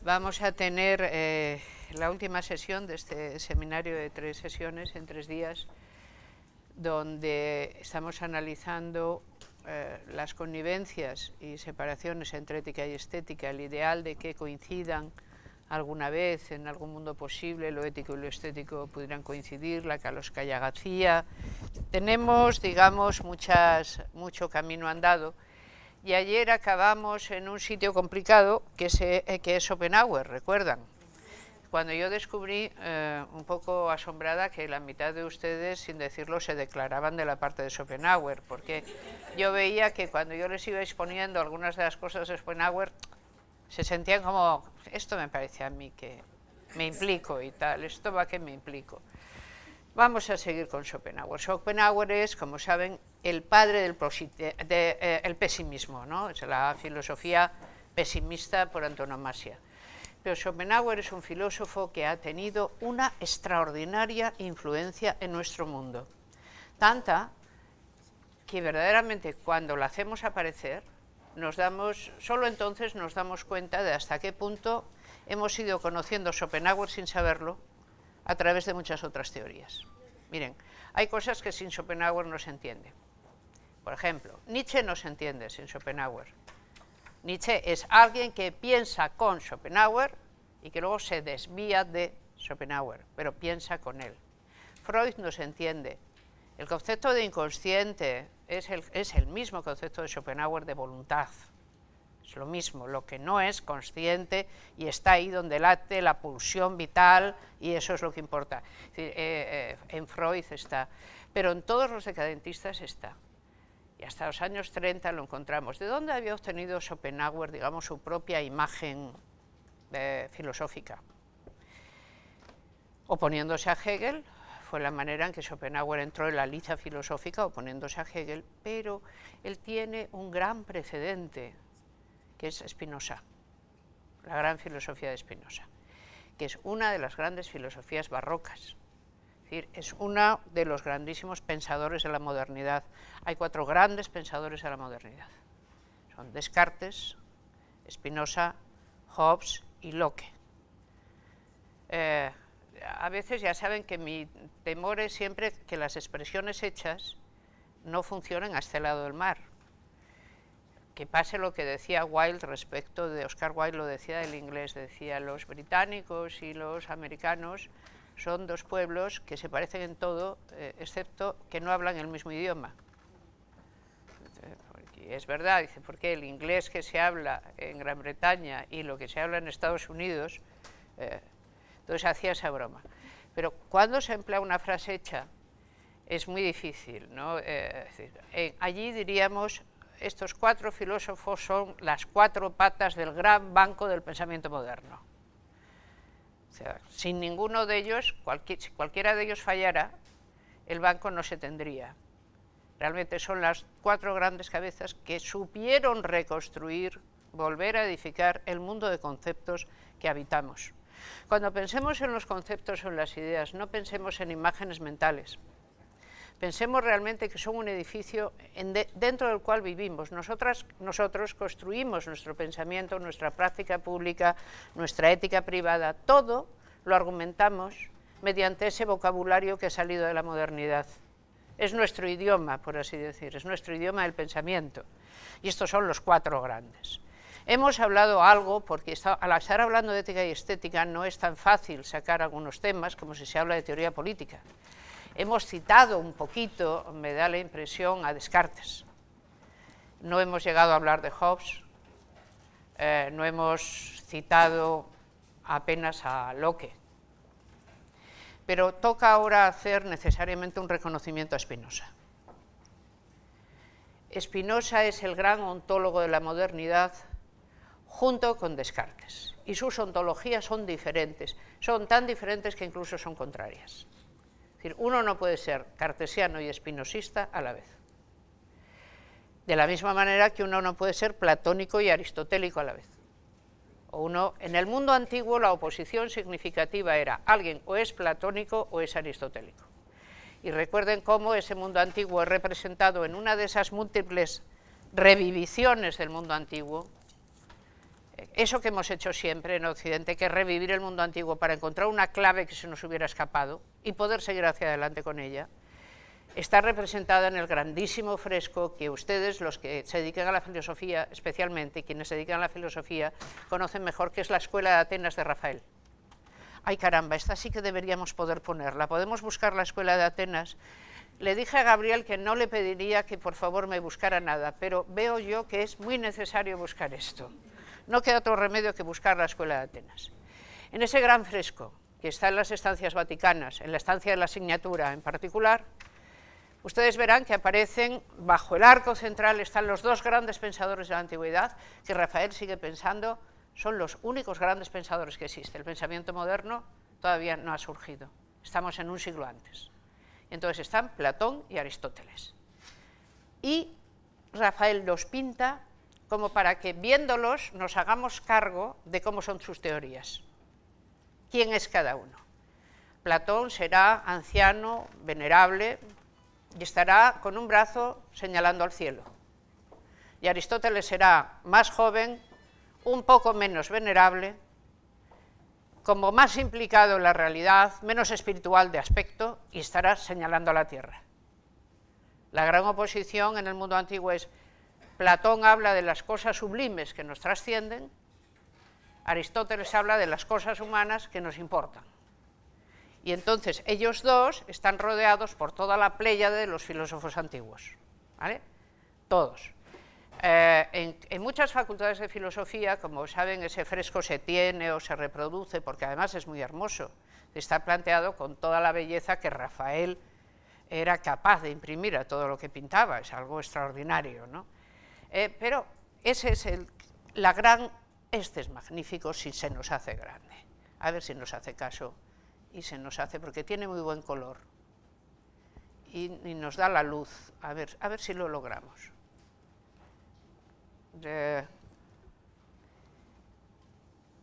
Vamos a tener la última sesión de este seminario de 3 sesiones en 3 días, donde estamos analizando las connivencias y separaciones entre ética y estética, el ideal de que coincidan alguna vez, en algún mundo posible, lo ético y lo estético pudieran coincidir, la Kaloscaya García. Tenemos, digamos, mucho camino andado. Y ayer acabamos en un sitio complicado que es Schopenhauer, ¿recuerdan? Cuando yo descubrí, un poco asombrada, que la mitad de ustedes, sin decirlo, se declaraban de la parte de Schopenhauer, porque yo veía que cuando yo les iba exponiendo algunas de las cosas de Schopenhauer, se sentían como, esto me parece a mí que me implico y tal, esto va que me implico. Vamos a seguir con Schopenhauer. Schopenhauer es, como saben, el padre del pesimismo, ¿no? Es la filosofía pesimista por antonomasia. Pero Schopenhauer es un filósofo que ha tenido una extraordinaria influencia en nuestro mundo. Tanta que verdaderamente cuando la hacemos aparecer, solo entonces nos damos cuenta de hasta qué punto hemos ido conociendo Schopenhauer sin saberlo, a través de muchas otras teorías. Miren, hay cosas que sin Schopenhauer no se entiende. Por ejemplo, Nietzsche no se entiende sin Schopenhauer. Nietzsche es alguien que piensa con Schopenhauer y que luego se desvía de Schopenhauer, pero piensa con él. Freud no se entiende. El concepto de inconsciente es el mismo concepto de Schopenhauer de voluntad. Es lo mismo, lo que no es consciente y está ahí donde late la pulsión vital, y eso es lo que importa. En Freud está, pero en todos los decadentistas está. Y hasta los años 30 lo encontramos. ¿De dónde había obtenido Schopenhauer, digamos, su propia imagen filosófica? Oponiéndose a Hegel, fue la manera en que Schopenhauer entró en la liza filosófica, oponiéndose a Hegel, pero él tiene un gran precedente, que es Spinoza, la gran filosofía de Spinoza, que es una de las grandes filosofías barrocas. Es decir, es uno de los grandísimos pensadores de la modernidad. Hay 4 grandes pensadores de la modernidad. Son Descartes, Spinoza, Hobbes y Locke. A veces ya saben que mi temor es siempre que las expresiones hechas no funcionen a este lado del mar. Que pase lo que decía Wilde respecto de Oscar Wilde, lo decía del inglés, decía: los británicos y los americanos son 2 pueblos que se parecen en todo, excepto que no hablan el mismo idioma. Y es verdad, dice, porque el inglés que se habla en Gran Bretaña y lo que se habla en Estados Unidos, entonces hacía esa broma. Pero cuando se emplea una frase hecha, es muy difícil, ¿no? Allí diríamos: estos 4 filósofos son las 4 patas del gran banco del pensamiento moderno. O sea, sin ninguno de ellos, si cualquiera de ellos fallara, el banco no se tendría. Realmente son las 4 grandes cabezas que supieron reconstruir, volver a edificar el mundo de conceptos que habitamos. Cuando pensemos en los conceptos o en las ideas, no pensemos en imágenes mentales. Pensemos realmente que son un edificio dentro del cual vivimos. Nosotros construimos nuestro pensamiento, nuestra práctica pública, nuestra ética privada, todo lo argumentamos mediante ese vocabulario que ha salido de la modernidad. Es nuestro idioma, por así decir, es nuestro idioma del pensamiento. Y estos son los 4 grandes. Hemos hablado algo, porque al estar hablando de ética y estética no es tan fácil sacar algunos temas como si se habla de teoría política. Hemos citado un poquito, me da la impresión, a Descartes. No hemos llegado a hablar de Hobbes, no hemos citado apenas a Locke. Pero toca ahora hacer necesariamente un reconocimiento a Spinoza. Spinoza es el gran ontólogo de la modernidad junto con Descartes. Y sus ontologías son diferentes, son tan diferentes que incluso son contrarias. Es decir, uno no puede ser cartesiano y espinosista a la vez. De la misma manera que uno no puede ser platónico y aristotélico a la vez. En el mundo antiguo la oposición significativa era: alguien o es platónico o es aristotélico. Y recuerden cómo ese mundo antiguo es representado en una de esas múltiples reviviciones del mundo antiguo, eso que hemos hecho siempre en Occidente, que es revivir el mundo antiguo para encontrar una clave que se nos hubiera escapado y poder seguir hacia adelante con ella, está representada en el grandísimo fresco que ustedes, los que se dedican a la filosofía, especialmente quienes se dedican a la filosofía, conocen mejor, que es la Escuela de Atenas de Rafael. Ay, caramba, esta sí que deberíamos poder ponerla. Podemos buscar la Escuela de Atenas. Le dije a Gabriel que no le pediría que por favor me buscara nada, pero veo yo que es muy necesario buscar esto. No queda otro remedio que buscar la Escuela de Atenas. En ese gran fresco, que está en las estancias vaticanas, en la estancia de la Signatura en particular, ustedes verán que aparecen, bajo el arco central, están los dos grandes pensadores de la antigüedad, que Rafael sigue pensando, son los únicos grandes pensadores que existen. El pensamiento moderno todavía no ha surgido, estamos en un siglo antes. Entonces están Platón y Aristóteles. Y Rafael los pinta como para que, viéndolos, nos hagamos cargo de cómo son sus teorías. ¿Quién es cada uno? Platón será anciano, venerable, y estará con un brazo señalando al cielo. Y Aristóteles será más joven, un poco menos venerable, como más implicado en la realidad, menos espiritual de aspecto, y estará señalando a la tierra. La gran oposición en el mundo antiguo es: Platón habla de las cosas sublimes que nos trascienden, Aristóteles habla de las cosas humanas que nos importan. Y entonces ellos dos están rodeados por toda la pléyade de los filósofos antiguos, ¿vale? Todos. En muchas facultades de filosofía, como saben, ese fresco se tiene o se reproduce, porque además es muy hermoso. Está planteado con toda la belleza que Rafael era capaz de imprimir a todo lo que pintaba, es algo extraordinario, ¿no? Pero ese es este es magnífico si se nos hace grande. A ver si nos hace caso, y se nos hace, porque tiene muy buen color y nos da la luz. A ver si lo logramos.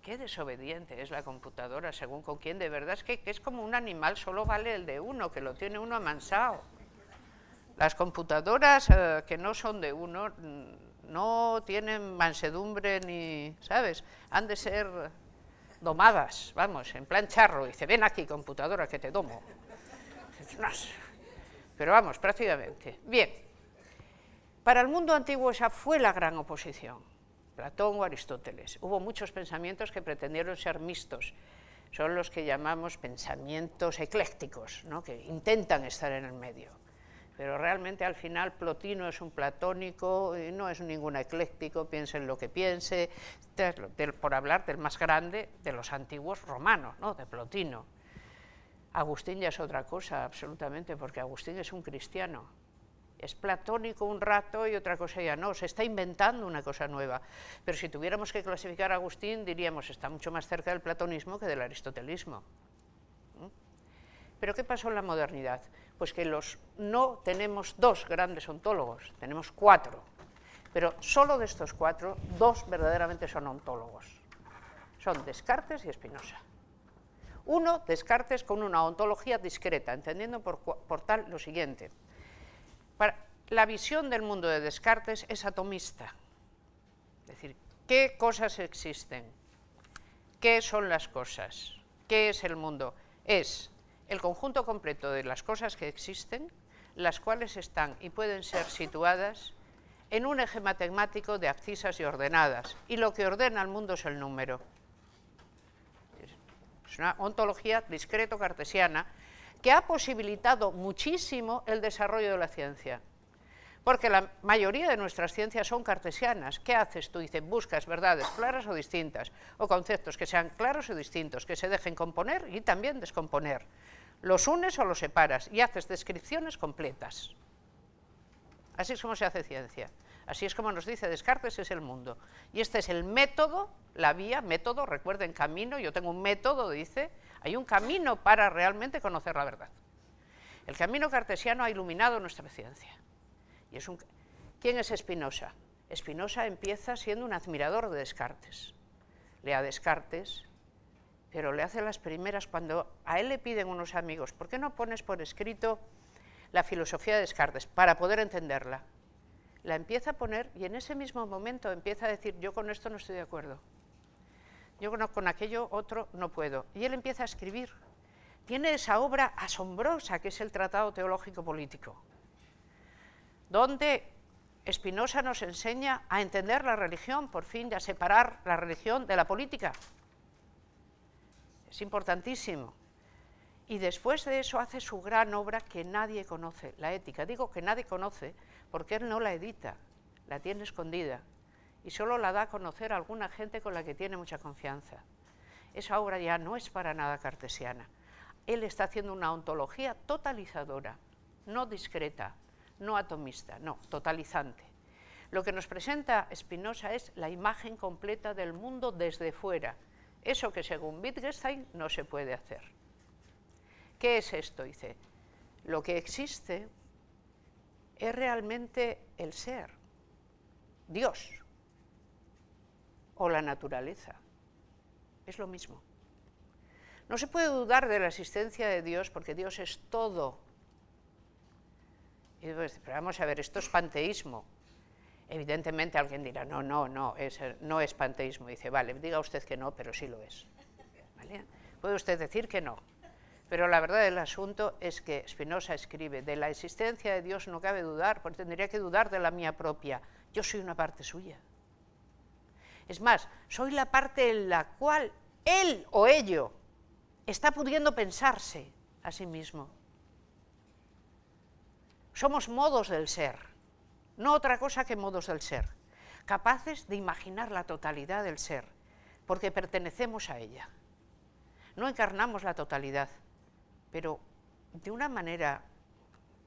Qué desobediente es la computadora, según con quién. De verdad es que es como un animal, solo vale el de uno, que lo tiene uno amansado. Las computadoras que no son de uno no tienen mansedumbre ni, ¿sabes? Han de ser domadas, vamos, en plan charro. Dice: ven aquí, computadora, que te domo. Pero vamos, prácticamente. Bien, para el mundo antiguo esa fue la gran oposición, Platón o Aristóteles. Hubo muchos pensamientos que pretendieron ser mixtos, son los que llamamos pensamientos eclécticos, ¿no? Que intentan estar en el medio. Pero realmente al final Plotino es un platónico y no es ningún ecléctico, piense en lo que piense, por hablar del más grande de los antiguos romanos, ¿no? De Plotino. Agustín ya es otra cosa, absolutamente, porque Agustín es un cristiano. Es platónico un rato y otra cosa ya no, se está inventando una cosa nueva. Pero si tuviéramos que clasificar a Agustín, diríamos, está mucho más cerca del platonismo que del aristotelismo. ¿Pero qué pasó en la modernidad? Pues que no tenemos dos grandes ontólogos, tenemos cuatro, pero solo de estos cuatro, dos verdaderamente son ontólogos. Son Descartes y Spinoza. Uno, Descartes, con una ontología discreta, entendiendo por tal lo siguiente. La visión del mundo de Descartes es atomista, es decir, ¿qué cosas existen? ¿Qué son las cosas? ¿Qué es el mundo? Es el conjunto completo de las cosas que existen, las cuales están y pueden ser situadas en un eje matemático de abscisas y ordenadas, y lo que ordena al mundo es el número. Es una ontología discreto-cartesiana que ha posibilitado muchísimo el desarrollo de la ciencia, porque la mayoría de nuestras ciencias son cartesianas. ¿Qué haces tú? Dices, buscas verdades claras o distintas, o conceptos que sean claros o distintos, que se dejen componer y también descomponer. Los unes o los separas y haces descripciones completas. Así es como se hace ciencia. Así es como nos dice Descartes, es el mundo. Y este es el método, la vía, método, recuerden, camino, yo tengo un método, dice, hay un camino para realmente conocer la verdad. El camino cartesiano ha iluminado nuestra ciencia. Y ¿quién es Spinoza? Spinoza empieza siendo un admirador de Descartes. Lee a Descartes, pero le hace las primeras cuando a él le piden unos amigos, ¿por qué no pones por escrito la filosofía de Descartes para poder entenderla? La empieza a poner y en ese mismo momento empieza a decir, yo con esto no estoy de acuerdo. Yo con aquello otro no puedo. Y él empieza a escribir. Tiene esa obra asombrosa que es el Tratado Teológico Político, donde Spinoza nos enseña a entender la religión, por fin, a separar la religión de la política. Es importantísimo. Y después de eso hace su gran obra que nadie conoce, la Ética. Digo que nadie conoce porque él no la edita, la tiene escondida y solo la da a conocer a alguna gente con la que tiene mucha confianza. Esa obra ya no es para nada cartesiana. Él está haciendo una ontología totalizadora, no discreta, no atomista, no, totalizante. Lo que nos presenta Spinoza es la imagen completa del mundo desde fuera, eso que según Wittgenstein no se puede hacer. ¿Qué es esto? Dice, lo que existe es realmente el ser, Dios, o la naturaleza, es lo mismo. No se puede dudar de la existencia de Dios porque Dios es todo. Y pues, pero vamos a ver, esto es panteísmo. Evidentemente alguien dirá, no es panteísmo. Dice, vale, diga usted que no, pero sí lo es. ¿Vale? Puede usted decir que no. Pero la verdad del asunto es que Spinoza escribe, de la existencia de Dios no cabe dudar, porque tendría que dudar de la mía propia. Yo soy una parte suya. Es más, soy la parte en la cual él o ello está pudiendo pensarse a sí mismo. Somos modos del ser, no otra cosa que modos del ser, capaces de imaginar la totalidad del ser, porque pertenecemos a ella. No encarnamos la totalidad, pero de una manera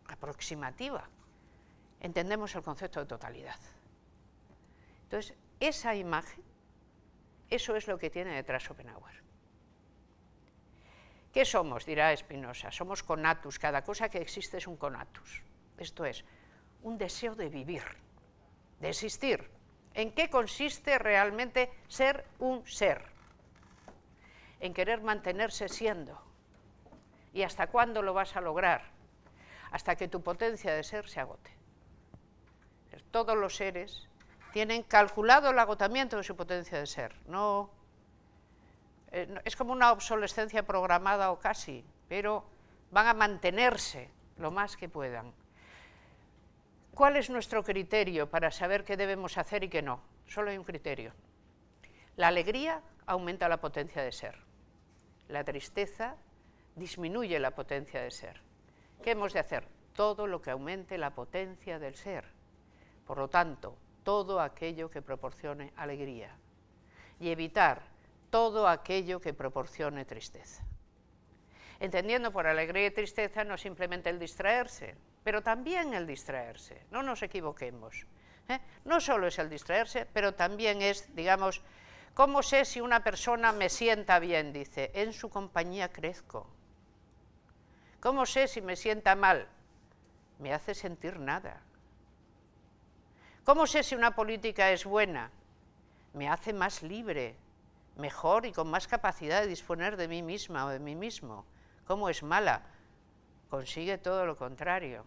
aproximativa entendemos el concepto de totalidad. Entonces, esa imagen, eso es lo que tiene detrás Schopenhauer. ¿Qué somos? Dirá Spinoza. Somos conatus, cada cosa que existe es un conatus. Esto es, un deseo de vivir, de existir. ¿En qué consiste realmente ser un ser? En querer mantenerse siendo. ¿Y hasta cuándo lo vas a lograr? Hasta que tu potencia de ser se agote. Todos los seres tienen calculado el agotamiento de su potencia de ser. No, es como una obsolescencia programada o casi, pero van a mantenerse lo más que puedan. ¿Cuál es nuestro criterio para saber qué debemos hacer y qué no? Solo hay un criterio. La alegría aumenta la potencia de ser. La tristeza disminuye la potencia de ser. ¿Qué hemos de hacer? Todo lo que aumente la potencia del ser. Por lo tanto, todo aquello que proporcione alegría. Y evitar todo aquello que proporcione tristeza. Entendiendo por alegría y tristeza no simplemente el distraerse, pero también el distraerse, no nos equivoquemos. No solo es el distraerse, pero también es, digamos, ¿cómo sé si una persona me sienta bien? Dice, en su compañía crezco. ¿Cómo sé si me sienta mal? Me hace sentir nada. ¿Cómo sé si una política es buena? Me hace más libre, mejor y con más capacidad de disponer de mí misma o de mí mismo. ¿Cómo es mala? Consigue todo lo contrario.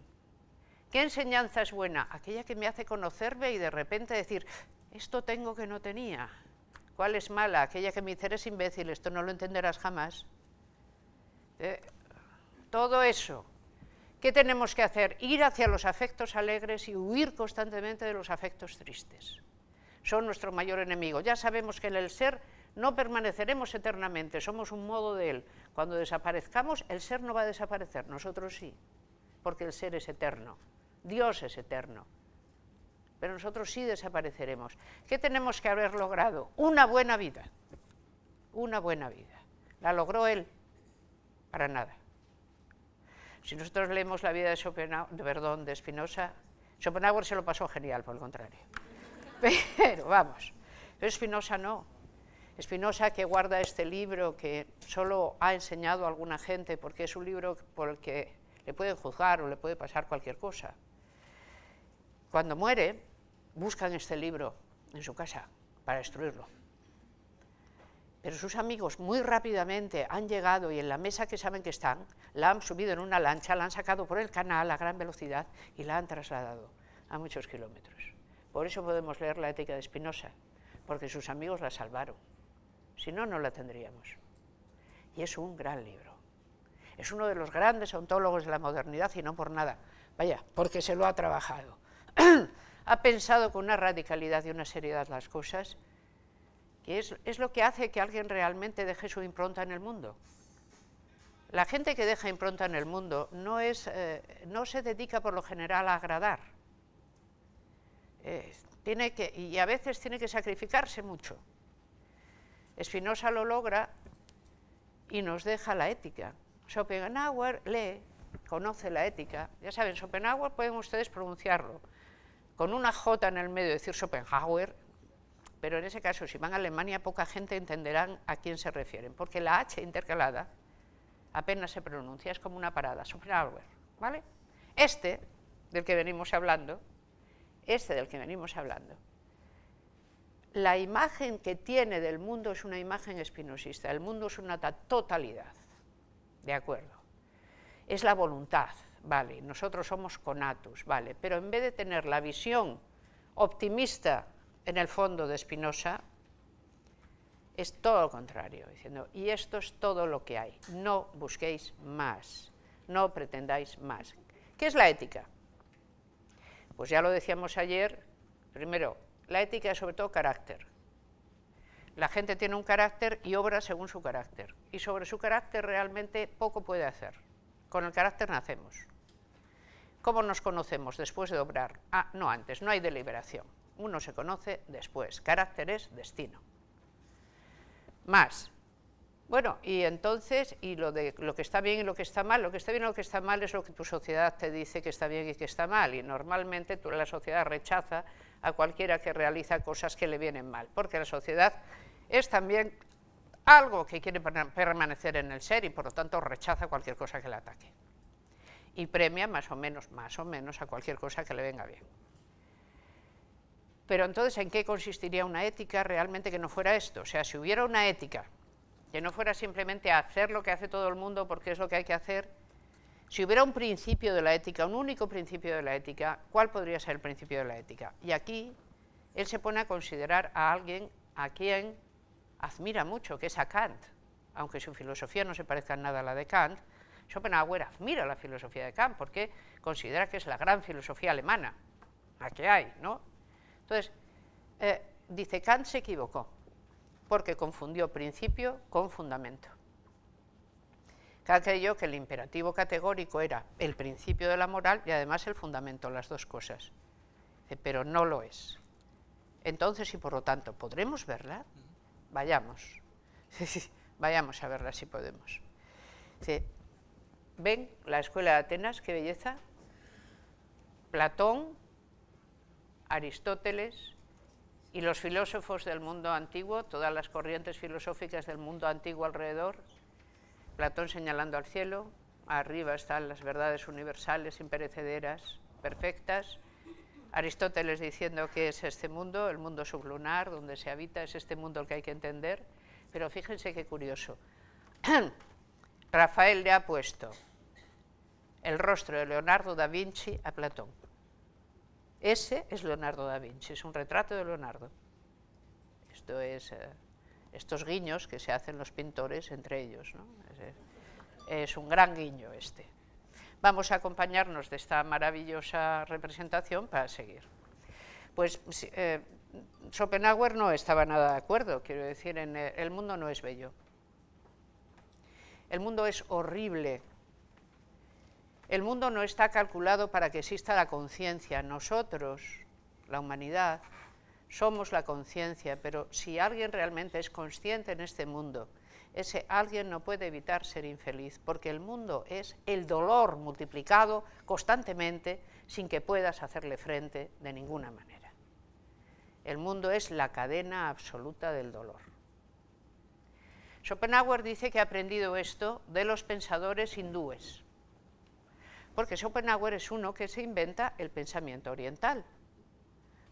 ¿Qué enseñanza es buena? Aquella que me hace conocerme y de repente decir, esto tengo que no tenía. ¿Cuál es mala? Aquella que me dice, eres imbécil, esto no lo entenderás jamás. Todo eso. ¿Qué tenemos que hacer? Ir hacia los afectos alegres y huir constantemente de los afectos tristes. Son nuestro mayor enemigo. Ya sabemos que en el ser no permaneceremos eternamente, somos un modo de él. Cuando desaparezcamos, el ser no va a desaparecer, nosotros sí, porque el ser es eterno, Dios es eterno, pero nosotros sí desapareceremos. ¿Qué tenemos que haber logrado? Una buena vida, una buena vida. ¿La logró él? Para nada. Si nosotros leemos la vida de Spinoza, Schopenhauer se lo pasó genial, por el contrario. Pero vamos, pero Spinoza no. Spinoza, que guarda este libro que solo ha enseñado a alguna gente porque es un libro por el que le pueden juzgar o le puede pasar cualquier cosa. Cuando muere, buscan este libro en su casa para destruirlo. Pero sus amigos muy rápidamente han llegado y en la mesa que saben que están, la han subido en una lancha, la han sacado por el canal a gran velocidad y la han trasladado a muchos kilómetros. Por eso podemos leer la Ética de Spinoza, porque sus amigos la salvaron. si no, no la tendríamos. Y es un gran libro. Es uno de los grandes ontólogos de la modernidad y no por nada. Vaya, porque se lo ha trabajado. Ha pensado con una radicalidad y una seriedad las cosas, que es lo que hace que alguien realmente deje su impronta en el mundo. La gente que deja impronta en el mundo no se dedica por lo general a agradar. Y a veces tiene que sacrificarse mucho. Spinoza lo logra y nos deja la ética. Schopenhauer lee, conoce la ética. Ya saben, Schopenhauer pueden ustedes pronunciarlo con una J en el medio, decir Schopenhauer, pero en ese caso, si van a Alemania, poca gente entenderán a quién se refieren, porque la H intercalada apenas se pronuncia, es como una parada, Schopenhauer, ¿vale? Este del que venimos hablando, la imagen que tiene del mundo es una imagen espinosista, el mundo es una totalidad, ¿de acuerdo? Es la voluntad, vale, nosotros somos conatus, vale, pero en vez de tener la visión optimista en el fondo de Spinoza, es todo lo contrario, diciendo, y esto es todo lo que hay, no busquéis más, no pretendáis más. ¿Qué es la ética? Pues ya lo decíamos ayer, primero, la ética es sobre todo carácter. La gente tiene un carácter y obra según su carácter, y sobre su carácter realmente poco puede hacer. Con el carácter nacemos. ¿Cómo nos conocemos después de obrar? Ah, no antes, no hay deliberación. Uno se conoce después. Carácter es destino. Más. Bueno, y entonces, y lo que está bien y lo que está mal, lo que está bien y lo que está mal es lo que tu sociedad te dice que está bien y que está mal, y normalmente la sociedad rechaza a cualquiera que realiza cosas que le vienen mal, porque la sociedad es también algo que quiere permanecer en el ser y por lo tanto rechaza cualquier cosa que le ataque. Y premia más o menos a cualquier cosa que le venga bien. Pero entonces, ¿en qué consistiría una ética realmente que no fuera esto? O sea, si hubiera una ética que no fuera simplemente hacer lo que hace todo el mundo porque es lo que hay que hacer, si hubiera un principio de la ética, un único principio de la ética, ¿cuál podría ser el principio de la ética? Y aquí él se pone a considerar a alguien a quien admira mucho, que es a Kant, aunque su filosofía no se parezca en nada a la de Kant. Schopenhauer admira la filosofía de Kant porque considera que es la gran filosofía alemana, la que hay, ¿no? Entonces, dice, Kant se equivocó, porque confundió principio con fundamento. Kant creyó que el imperativo categórico era el principio de la moral y además el fundamento, las dos cosas. Dice, pero no lo es. Entonces, y por lo tanto, ¿podremos verla? Vayamos. Vayamos a verla si podemos. Dice, ¿ven la escuela de Atenas? ¡Qué belleza! Platón, Aristóteles y los filósofos del mundo antiguo, todas las corrientes filosóficas del mundo antiguo alrededor, Platón señalando al cielo, arriba están las verdades universales, imperecederas, perfectas, Aristóteles diciendo que es este mundo, el mundo sublunar, donde se habita, es este mundo el que hay que entender, pero fíjense qué curioso, Rafael le ha puesto el rostro de Leonardo da Vinci a Platón. Ese es Leonardo da Vinci, es un retrato de Leonardo. Esto es estos guiños que se hacen los pintores entre ellos, ¿no? Es un gran guiño este. Vamos a acompañarnos de esta maravillosa representación para seguir. Pues Schopenhauer no estaba nada de acuerdo, quiero decir, el mundo no es bello. El mundo es horrible. El mundo no está calculado para que exista la conciencia. Nosotros, la humanidad, somos la conciencia, pero si alguien realmente es consciente en este mundo, ese alguien no puede evitar ser infeliz, porque el mundo es el dolor multiplicado constantemente sin que puedas hacerle frente de ninguna manera. El mundo es la cadena absoluta del dolor. Schopenhauer dice que ha aprendido esto de los pensadores hindúes, porque Schopenhauer es uno que se inventa el pensamiento oriental.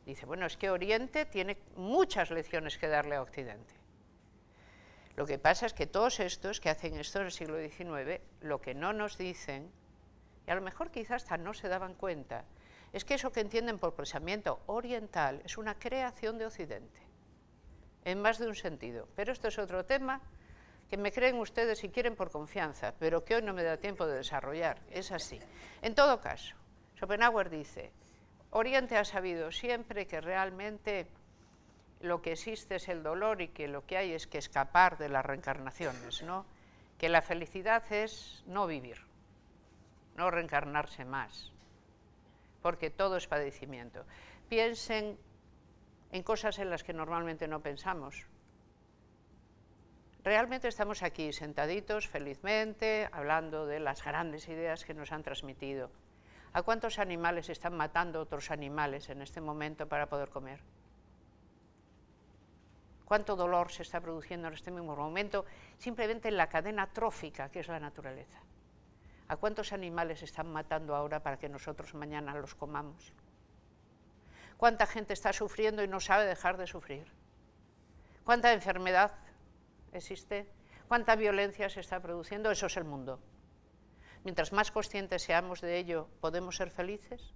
Dice, bueno, es que Oriente tiene muchas lecciones que darle a Occidente. Lo que pasa es que todos estos que hacen esto en el siglo XIX, lo que no nos dicen, y a lo mejor quizás hasta no se daban cuenta, es que eso que entienden por pensamiento oriental es una creación de Occidente. en más de un sentido. Pero esto es otro tema que me creen ustedes si quieren por confianza, pero que hoy no me da tiempo de desarrollar. Es así. En todo caso, Schopenhauer dice, Oriente ha sabido siempre que realmente lo que existe es el dolor y que lo que hay es que escapar de las reencarnaciones, ¿no? Que la felicidad es no vivir, no reencarnarse más, porque todo es padecimiento. Piensen en cosas en las que normalmente no pensamos. Realmente estamos aquí sentaditos felizmente, hablando de las grandes ideas que nos han transmitido. ¿A cuántos animales están matando otros animales en este momento para poder comer? ¿Cuánto dolor se está produciendo en este mismo momento simplemente en la cadena trófica que es la naturaleza? ¿A cuántos animales están matando ahora para que nosotros mañana los comamos? ¿Cuánta gente está sufriendo y no sabe dejar de sufrir? ¿Cuánta enfermedad existe? ¿Cuánta violencia se está produciendo? Eso es el mundo. Mientras más conscientes seamos de ello, ¿podemos ser felices?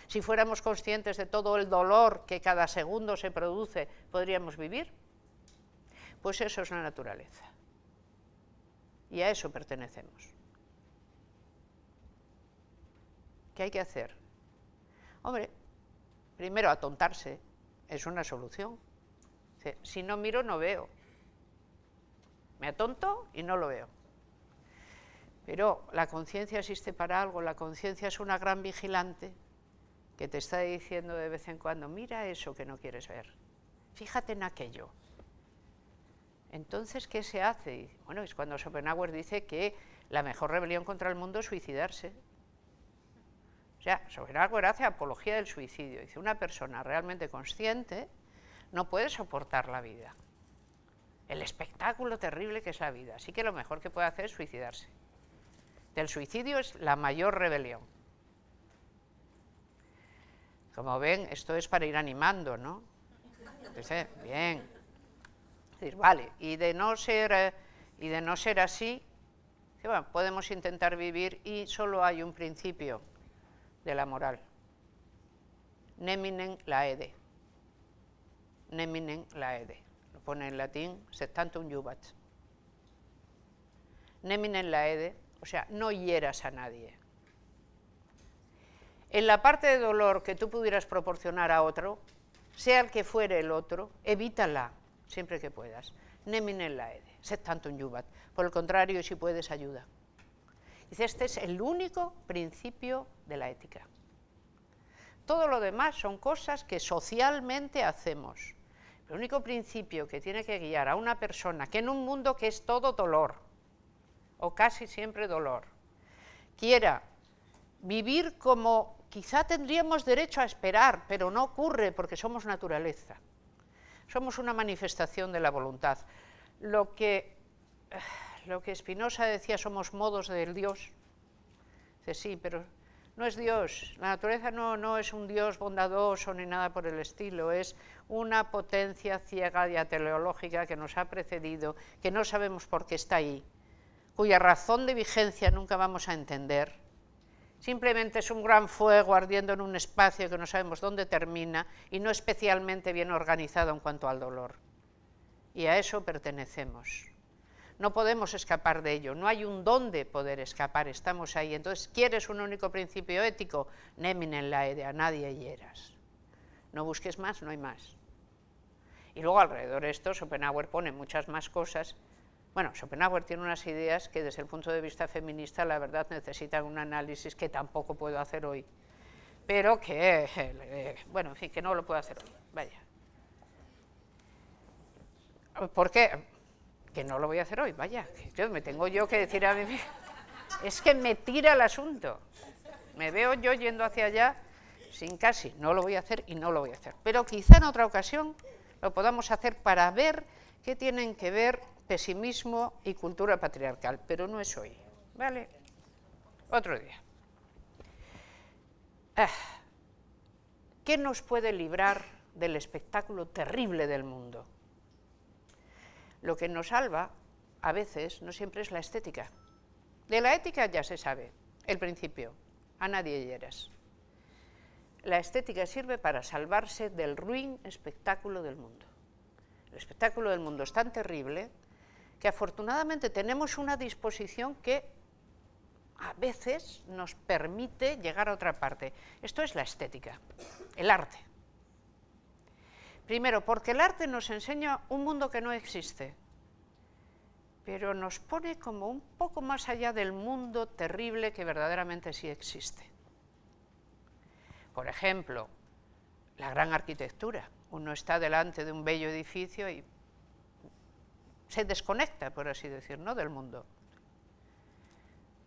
Si fuéramos conscientes de todo el dolor que cada segundo se produce, ¿podríamos vivir? Pues eso es la naturaleza. Y a eso pertenecemos. ¿Qué hay que hacer? Hombre, primero atontarse es una solución. Si no miro, no veo. Me atonto y no lo veo. Pero la conciencia existe para algo, la conciencia es una gran vigilante que te está diciendo de vez en cuando, mira eso que no quieres ver, fíjate en aquello. Entonces, ¿qué se hace? Bueno, es cuando Schopenhauer dice que la mejor rebelión contra el mundo es suicidarse. O sea, Schopenhauer hace apología del suicidio. Dice, una persona realmente consciente no puede soportar la vida, el espectáculo terrible que es la vida. Así que lo mejor que puede hacer es suicidarse. El suicidio es la mayor rebelión. Como ven, esto es para ir animando, ¿no? Entonces, bien. Es decir, vale, y de no ser así, bueno, podemos intentar vivir y solo hay un principio de la moral. Neminem laede. Neminem laede. Lo pone en latín, septantum iubat. Neminem laede, o sea, no hieras a nadie. En la parte de dolor que tú pudieras proporcionar a otro, sea el que fuere el otro, evítala siempre que puedas. Neminem laede, septantum iubat. Por el contrario, si puedes, ayuda. Dice, este es el único principio de la ética. Todo lo demás son cosas que socialmente hacemos. El único principio que tiene que guiar a una persona que en un mundo que es todo dolor, o casi siempre dolor, quiera vivir como quizá tendríamos derecho a esperar, pero no ocurre porque somos naturaleza. Somos una manifestación de la voluntad. Lo que Spinoza decía, somos modos del Dios. Dice, sí, pero no es Dios. La naturaleza no es un Dios bondadoso ni nada por el estilo, es una potencia ciega y teleológica que nos ha precedido, que no sabemos por qué está ahí, cuya razón de vigencia nunca vamos a entender. Simplemente es un gran fuego ardiendo en un espacio que no sabemos dónde termina y no especialmente bien organizado en cuanto al dolor. Y a eso pertenecemos. No podemos escapar de ello, no hay un dónde poder escapar, estamos ahí. Entonces, ¿quieres un único principio ético? Neminem laede, a nadie hieras. No busques más, no hay más. Y luego alrededor de esto, Schopenhauer pone muchas más cosas. Bueno, Schopenhauer tiene unas ideas que desde el punto de vista feminista la verdad necesitan un análisis que tampoco puedo hacer hoy, pero que, bueno, en fin, que no lo puedo hacer hoy, vaya. ¿Por qué? Que no lo voy a hacer hoy, vaya, que me tengo yo que decir a mí mismo. Es que me tira el asunto, me veo yo yendo hacia allá sin casi, no lo voy a hacer y no lo voy a hacer, pero quizá en otra ocasión lo podamos hacer para ver qué tienen que ver pesimismo y cultura patriarcal, pero no es hoy, ¿vale? Otro día. ¿Qué nos puede librar del espectáculo terrible del mundo? Lo que nos salva, a veces, no siempre es la estética. De la ética ya se sabe, el principio, a nadie hieras. la estética sirve para salvarse del ruin espectáculo del mundo. El espectáculo del mundo es tan terrible que afortunadamente tenemos una disposición que a veces nos permite llegar a otra parte. Esto es la estética, el arte. Primero, porque el arte nos enseña un mundo que no existe, pero nos pone como un poco más allá del mundo terrible que verdaderamente sí existe. Por ejemplo, la gran arquitectura. Uno está delante de un bello edificio y se desconecta, por así decir, ¿no?, del mundo.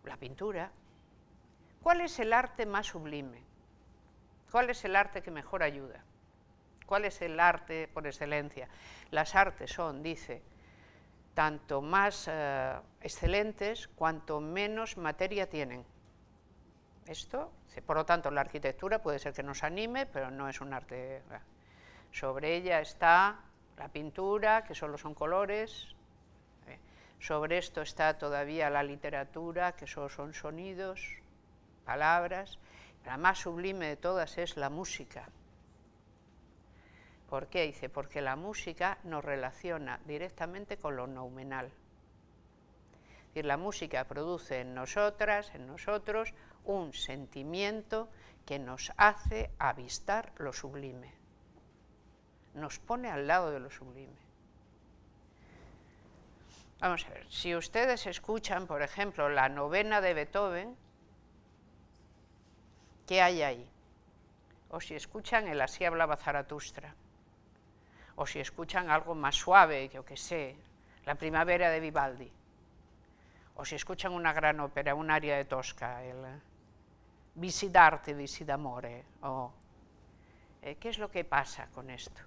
La pintura. ¿Cuál es el arte más sublime? ¿Cuál es el arte que mejor ayuda? ¿Cuál es el arte por excelencia? Las artes son, dice, tanto más excelentes cuanto menos materia tienen. Esto, por lo tanto, la arquitectura puede ser que nos anime, pero no es un arte. Sobre ella está la pintura, que solo son colores. Sobre esto está todavía la literatura, que solo son sonidos, palabras. La más sublime de todas es la música. ¿Por qué? Dice, porque la música nos relaciona directamente con lo noumenal. Es decir, la música produce en nosotras, en nosotros, un sentimiento que nos hace avistar lo sublime. Nos pone al lado de lo sublime. Vamos a ver, si ustedes escuchan, por ejemplo, la novena de Beethoven, ¿qué hay ahí? O si escuchan el Así hablaba Zaratustra, o si escuchan algo más suave, yo qué sé, la Primavera de Vivaldi, o si escuchan una gran ópera, un aria de Tosca, el Visi d'arte, Visi d'amore, ¿qué es lo que pasa con esto?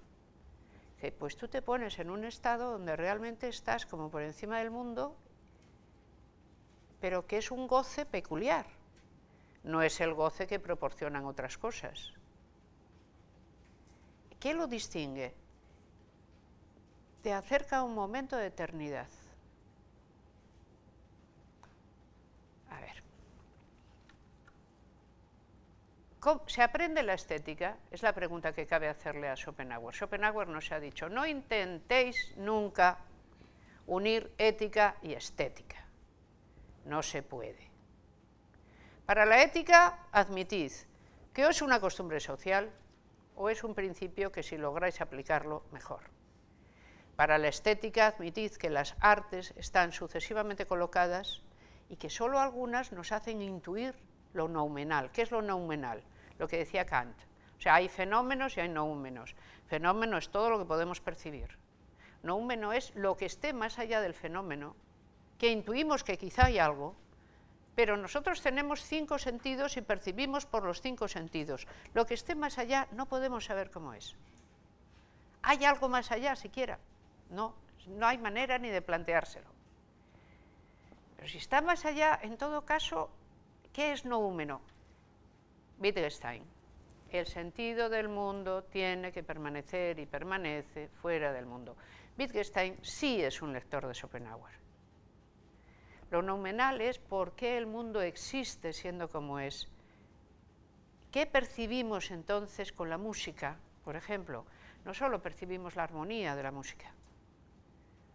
Pues tú te pones en un estado donde realmente estás como por encima del mundo, pero que es un goce peculiar, no es el goce que proporcionan otras cosas. ¿Qué lo distingue? Te acerca a un momento de eternidad. A ver. ¿Cómo se aprende la estética? Es la pregunta que cabe hacerle a Schopenhauer. Schopenhauer nos ha dicho, no intentéis nunca unir ética y estética. No se puede. Para la ética, admitid que o es una costumbre social o es un principio que si lográis aplicarlo, mejor. Para la estética, admitid que las artes están sucesivamente colocadas y que solo algunas nos hacen intuir lo noumenal. ¿Qué es lo noumenal? Lo que decía Kant. O sea, hay fenómenos y hay noúmenos. Fenómeno es todo lo que podemos percibir. Noúmeno es lo que esté más allá del fenómeno, que intuimos que quizá hay algo, pero nosotros tenemos 5 sentidos y percibimos por los 5 sentidos. Lo que esté más allá no podemos saber cómo es. ¿Hay algo más allá siquiera? No, no hay manera ni de planteárselo. Pero si está más allá, en todo caso, ¿qué es noúmeno? Wittgenstein. El sentido del mundo tiene que permanecer y permanece fuera del mundo. Wittgenstein sí es un lector de Schopenhauer. Lo noumenal es por qué el mundo existe siendo como es. ¿Qué percibimos entonces con la música? Por ejemplo, no solo percibimos la armonía de la música,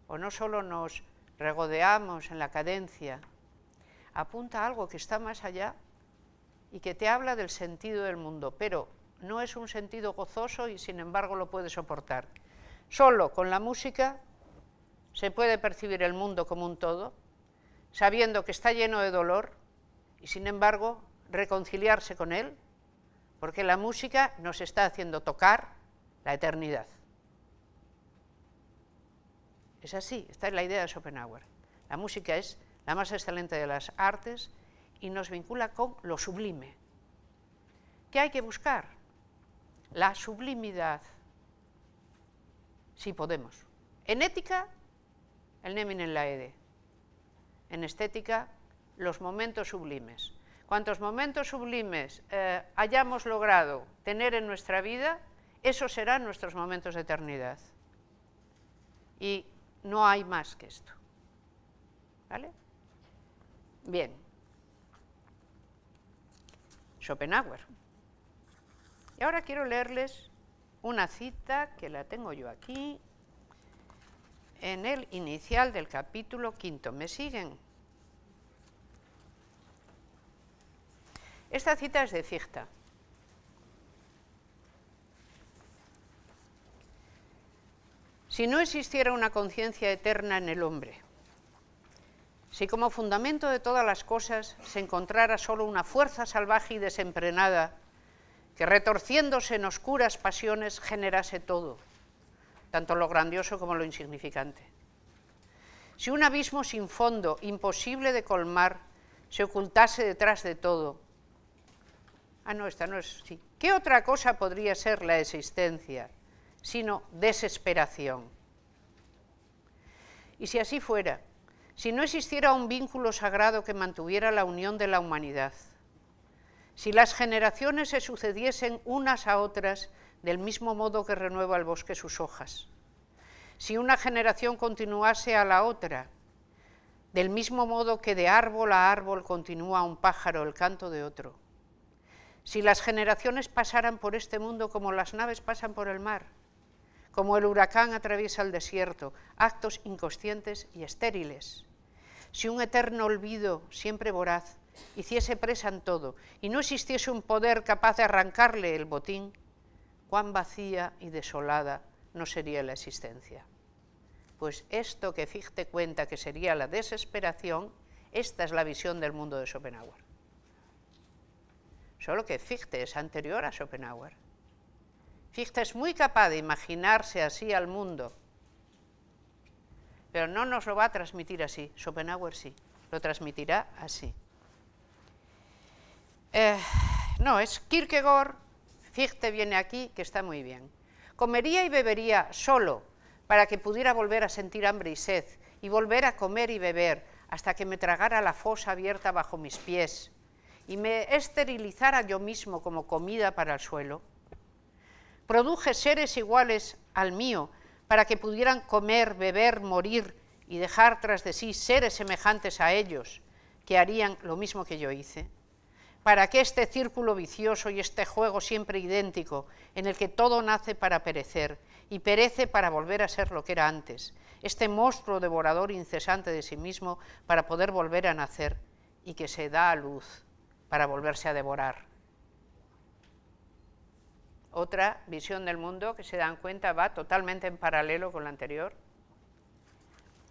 o no solo nos regodeamos en la cadencia, apunta a algo que está más allá y que te habla del sentido del mundo, pero no es un sentido gozoso y sin embargo lo puedes soportar. Solo con la música se puede percibir el mundo como un todo, sabiendo que está lleno de dolor y sin embargo reconciliarse con él, porque la música nos está haciendo tocar la eternidad. Es así, esta es la idea de Schopenhauer. La música es la más excelente de las artes y nos vincula con lo sublime. ¿Qué hay que buscar? La sublimidad, si podemos. En ética, el neminen laede. En estética, los momentos sublimes. Cuantos momentos sublimes hayamos logrado tener en nuestra vida, esos serán nuestros momentos de eternidad. Y no hay más que esto. ¿Vale? Bien. Schopenhauer. Y ahora quiero leerles una cita que la tengo yo aquí, en el inicial del capítulo 5. ¿Me siguen? Esta cita es de Fichte. Si no existiera una conciencia eterna en el hombre, si como fundamento de todas las cosas se encontrara solo una fuerza salvaje y desenfrenada que retorciéndose en oscuras pasiones generase todo, tanto lo grandioso como lo insignificante. Si un abismo sin fondo, imposible de colmar, se ocultase detrás de todo. Esta no es, sí. ¿Qué otra cosa podría ser la existencia sino desesperación? Y si así fuera, si no existiera un vínculo sagrado que mantuviera la unión de la humanidad, si las generaciones se sucediesen unas a otras del mismo modo que renueva el bosque sus hojas, si una generación continuase a la otra, del mismo modo que de árbol a árbol continúa un pájaro el canto de otro, si las generaciones pasaran por este mundo como las naves pasan por el mar, como el huracán atraviesa el desierto, actos inconscientes y estériles, si un eterno olvido siempre voraz hiciese presa en todo y no existiese un poder capaz de arrancarle el botín, cuán vacía y desolada no sería la existencia. Pues esto que Fichte cuenta que sería la desesperación, esta es la visión del mundo de Schopenhauer. Solo que Fichte es anterior a Schopenhauer. Fichte es muy capaz de imaginarse así al mundo, pero no nos lo va a transmitir así. Schopenhauer sí, lo transmitirá así. No, es Kierkegaard. Fichte viene aquí, que está muy bien. Comería y bebería solo para que pudiera volver a sentir hambre y sed, y volver a comer y beber hasta que me tragara la fosa abierta bajo mis pies, y me esterilizara yo mismo como comida para el suelo. Produje seres iguales al mío para que pudieran comer, beber, morir y dejar tras de sí seres semejantes a ellos que harían lo mismo que yo hice. Para que este círculo vicioso y este juego siempre idéntico en el que todo nace para perecer y perece para volver a ser lo que era antes, este monstruo devorador incesante de sí mismo para poder volver a nacer y que se da a luz para volverse a devorar. Otra visión del mundo que se dan cuenta va totalmente en paralelo con la anterior.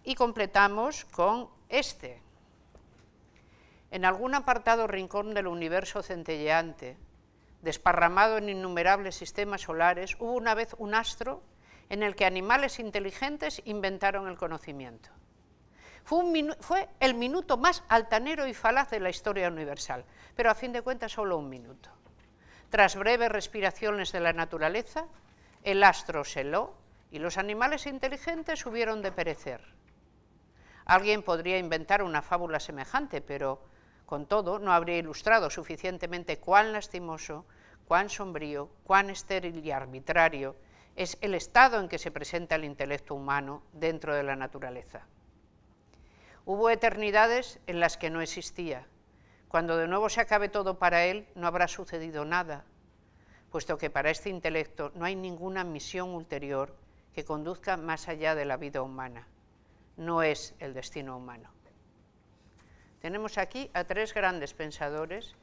Y completamos con este. En algún apartado rincón del universo centelleante, desparramado en innumerables sistemas solares, hubo una vez un astro en el que animales inteligentes inventaron el conocimiento. Fue el minuto más altanero y falaz de la historia universal, pero a fin de cuentas solo un minuto. Tras breves respiraciones de la naturaleza, el astro se heló y los animales inteligentes hubieron de perecer. Alguien podría inventar una fábula semejante, pero con todo no habría ilustrado suficientemente cuán lastimoso, cuán sombrío, cuán estéril y arbitrario es el estado en que se presenta el intelecto humano dentro de la naturaleza. Hubo eternidades en las que no existía. Cuando de nuevo se acabe todo para él, no habrá sucedido nada, puesto que para este intelecto no hay ninguna misión ulterior que conduzca más allá de la vida humana. No es el destino humano. Tenemos aquí a tres grandes pensadores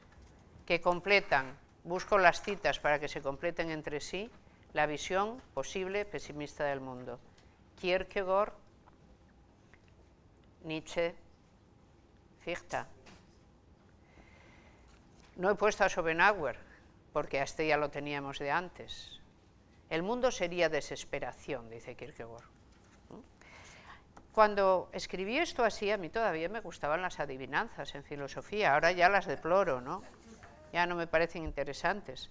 que completan, busco las citas para que se completen entre sí, la visión posible pesimista del mundo. Kierkegaard, Nietzsche, Fichte. No he puesto a Schopenhauer, porque a este ya lo teníamos de antes. El mundo sería desesperación, dice Kierkegaard. Cuando escribí esto así, a mí todavía me gustaban las adivinanzas en filosofía, ahora ya las deploro, ¿no? Ya no me parecen interesantes.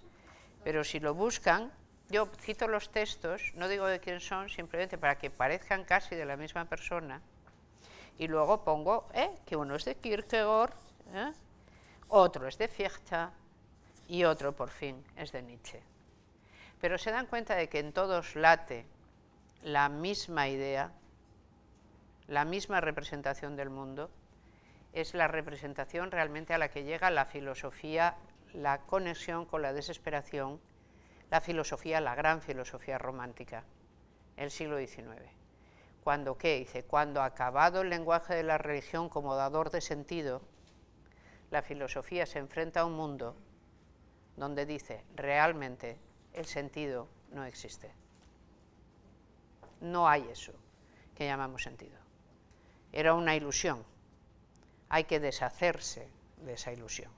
Pero si lo buscan, yo cito los textos, no digo de quién son, simplemente para que parezcan casi de la misma persona, y luego pongo que uno es de Kierkegaard, otro es de Fichte y otro, por fin, es de Nietzsche. Pero se dan cuenta de que en todos late la misma idea, la misma representación del mundo, es la representación realmente a la que llega la filosofía, la conexión con la desesperación, la filosofía, la gran filosofía romántica, el siglo XIX. ¿Cuándo qué? Dice, cuando acabado el lenguaje de la religión como dador de sentido, la filosofía se enfrenta a un mundo donde dice, realmente el sentido no existe. No hay eso que llamamos sentido. Era una ilusión. Hay que deshacerse de esa ilusión.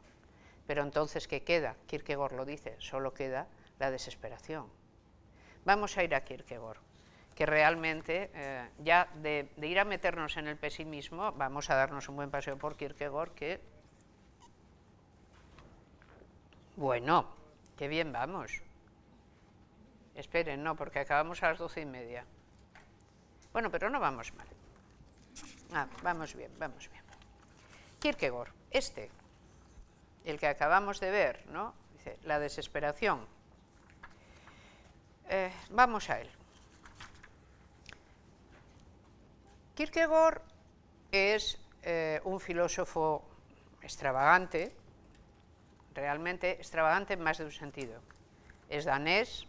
Pero entonces, ¿qué queda? Kierkegaard lo dice, solo queda la desesperación. Vamos a ir a Kierkegaard, que realmente, ya de ir a meternos en el pesimismo, vamos a darnos un buen paseo por Kierkegaard, que, bueno, qué bien vamos. Esperen, no, porque acabamos a las 12:30. Bueno, pero no vamos mal. Vamos bien, vamos bien. Kierkegaard, el que acabamos de ver, ¿no? Dice, la desesperación. Vamos a él. Kierkegaard es un filósofo extravagante, realmente extravagante en más de un sentido. Es danés,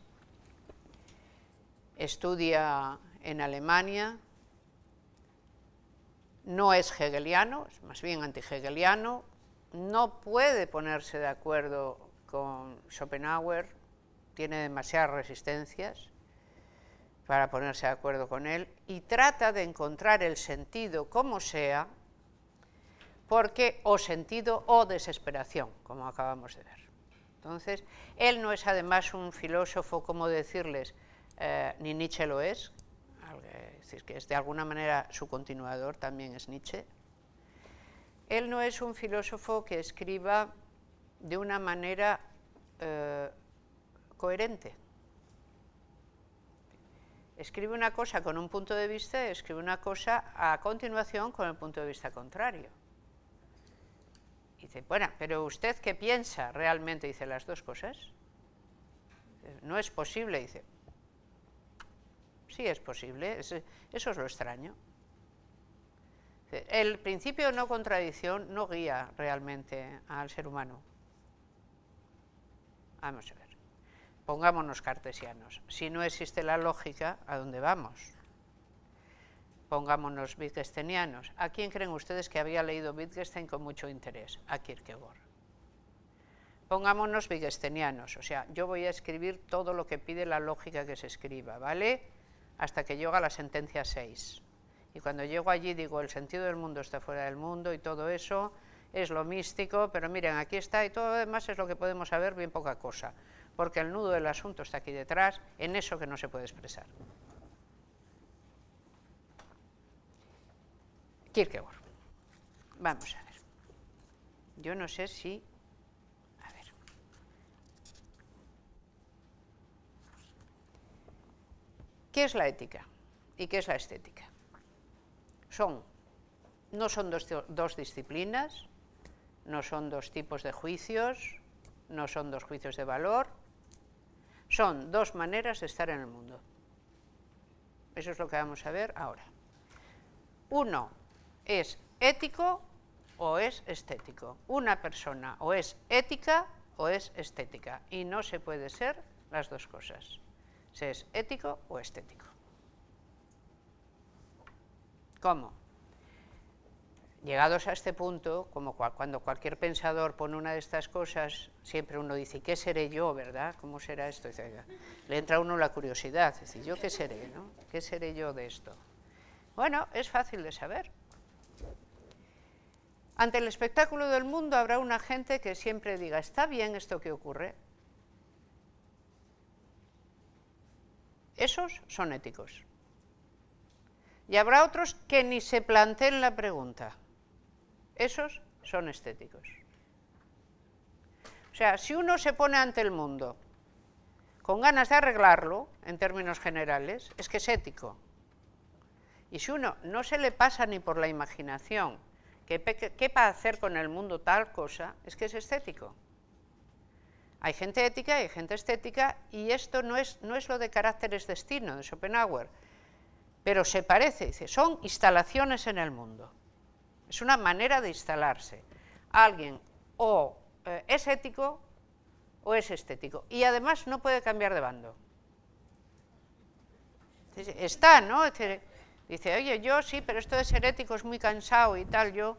estudia en Alemania, no es hegeliano, es más bien anti-hegeliano, no puede ponerse de acuerdo con Schopenhauer, tiene demasiadas resistencias para ponerse de acuerdo con él, y trata de encontrar el sentido como sea, porque o sentido o desesperación, como acabamos de ver. Entonces, él no es además un filósofo, como decirles, ni Nietzsche lo es decir, que es de alguna manera su continuador, también es Nietzsche. Él no es un filósofo que escriba de una manera coherente. Escribe una cosa con un punto de vista y escribe una cosa a continuación con el punto de vista contrario. Dice, bueno, pero ¿usted qué piensa realmente? Dice, las dos cosas. No es posible, dice. Sí es posible, eso es lo extraño. El principio de no contradicción no guía realmente al ser humano. Vamos a ver. Pongámonos cartesianos. Si no existe la lógica, ¿a dónde vamos? Pongámonos wittgensteinianos. ¿A quién creen ustedes que había leído Wittgenstein con mucho interés? A Kierkegaard. Pongámonos wittgensteinianos. O sea, yo voy a escribir todo lo que pide la lógica que se escriba, ¿vale? Hasta que llego a la sentencia 6. Y cuando llego allí digo, el sentido del mundo está fuera del mundo y todo eso es lo místico, pero miren, aquí está y todo lo demás es lo que podemos saber, bien poca cosa, porque el nudo del asunto está aquí detrás, en eso que no se puede expresar. Kierkegaard. Vamos a ver. Yo no sé si... A ver. ¿Qué es la ética y qué es la estética? No son dos disciplinas, no son dos tipos de juicios, no son dos juicios de valor, son dos maneras de estar en el mundo. Eso es lo que vamos a ver ahora. Uno es ético o es estético. Una persona o es ética o es estética, y no se puede ser las dos cosas. Se es ético o estético. ¿Cómo? Llegados a este punto, como cuando cualquier pensador pone una de estas cosas, siempre uno dice, ¿qué seré yo, verdad? ¿Cómo será esto? Le entra a uno la curiosidad, es decir, ¿yo qué seré, no? ¿Qué seré yo de esto? Bueno, es fácil de saber. Ante el espectáculo del mundo habrá una gente que siempre diga, ¿está bien esto que ocurre? Esos son éticos. Y habrá otros que ni se planteen la pregunta. Esos son estéticos. O sea, si uno se pone ante el mundo con ganas de arreglarlo, en términos generales, es que es ético. Y si uno no se le pasa ni por la imaginación qué va a hacer con el mundo tal cosa, es que es estético. Hay gente ética y hay gente estética, y esto no es lo de carácter es destino, de Schopenhauer, pero se parece, dice, son instalaciones en el mundo. Es una manera de instalarse. Alguien o es ético o es estético. Y además no puede cambiar de bando. Está, ¿no? Dice, oye, yo sí, pero esto de ser ético es muy cansado y tal, yo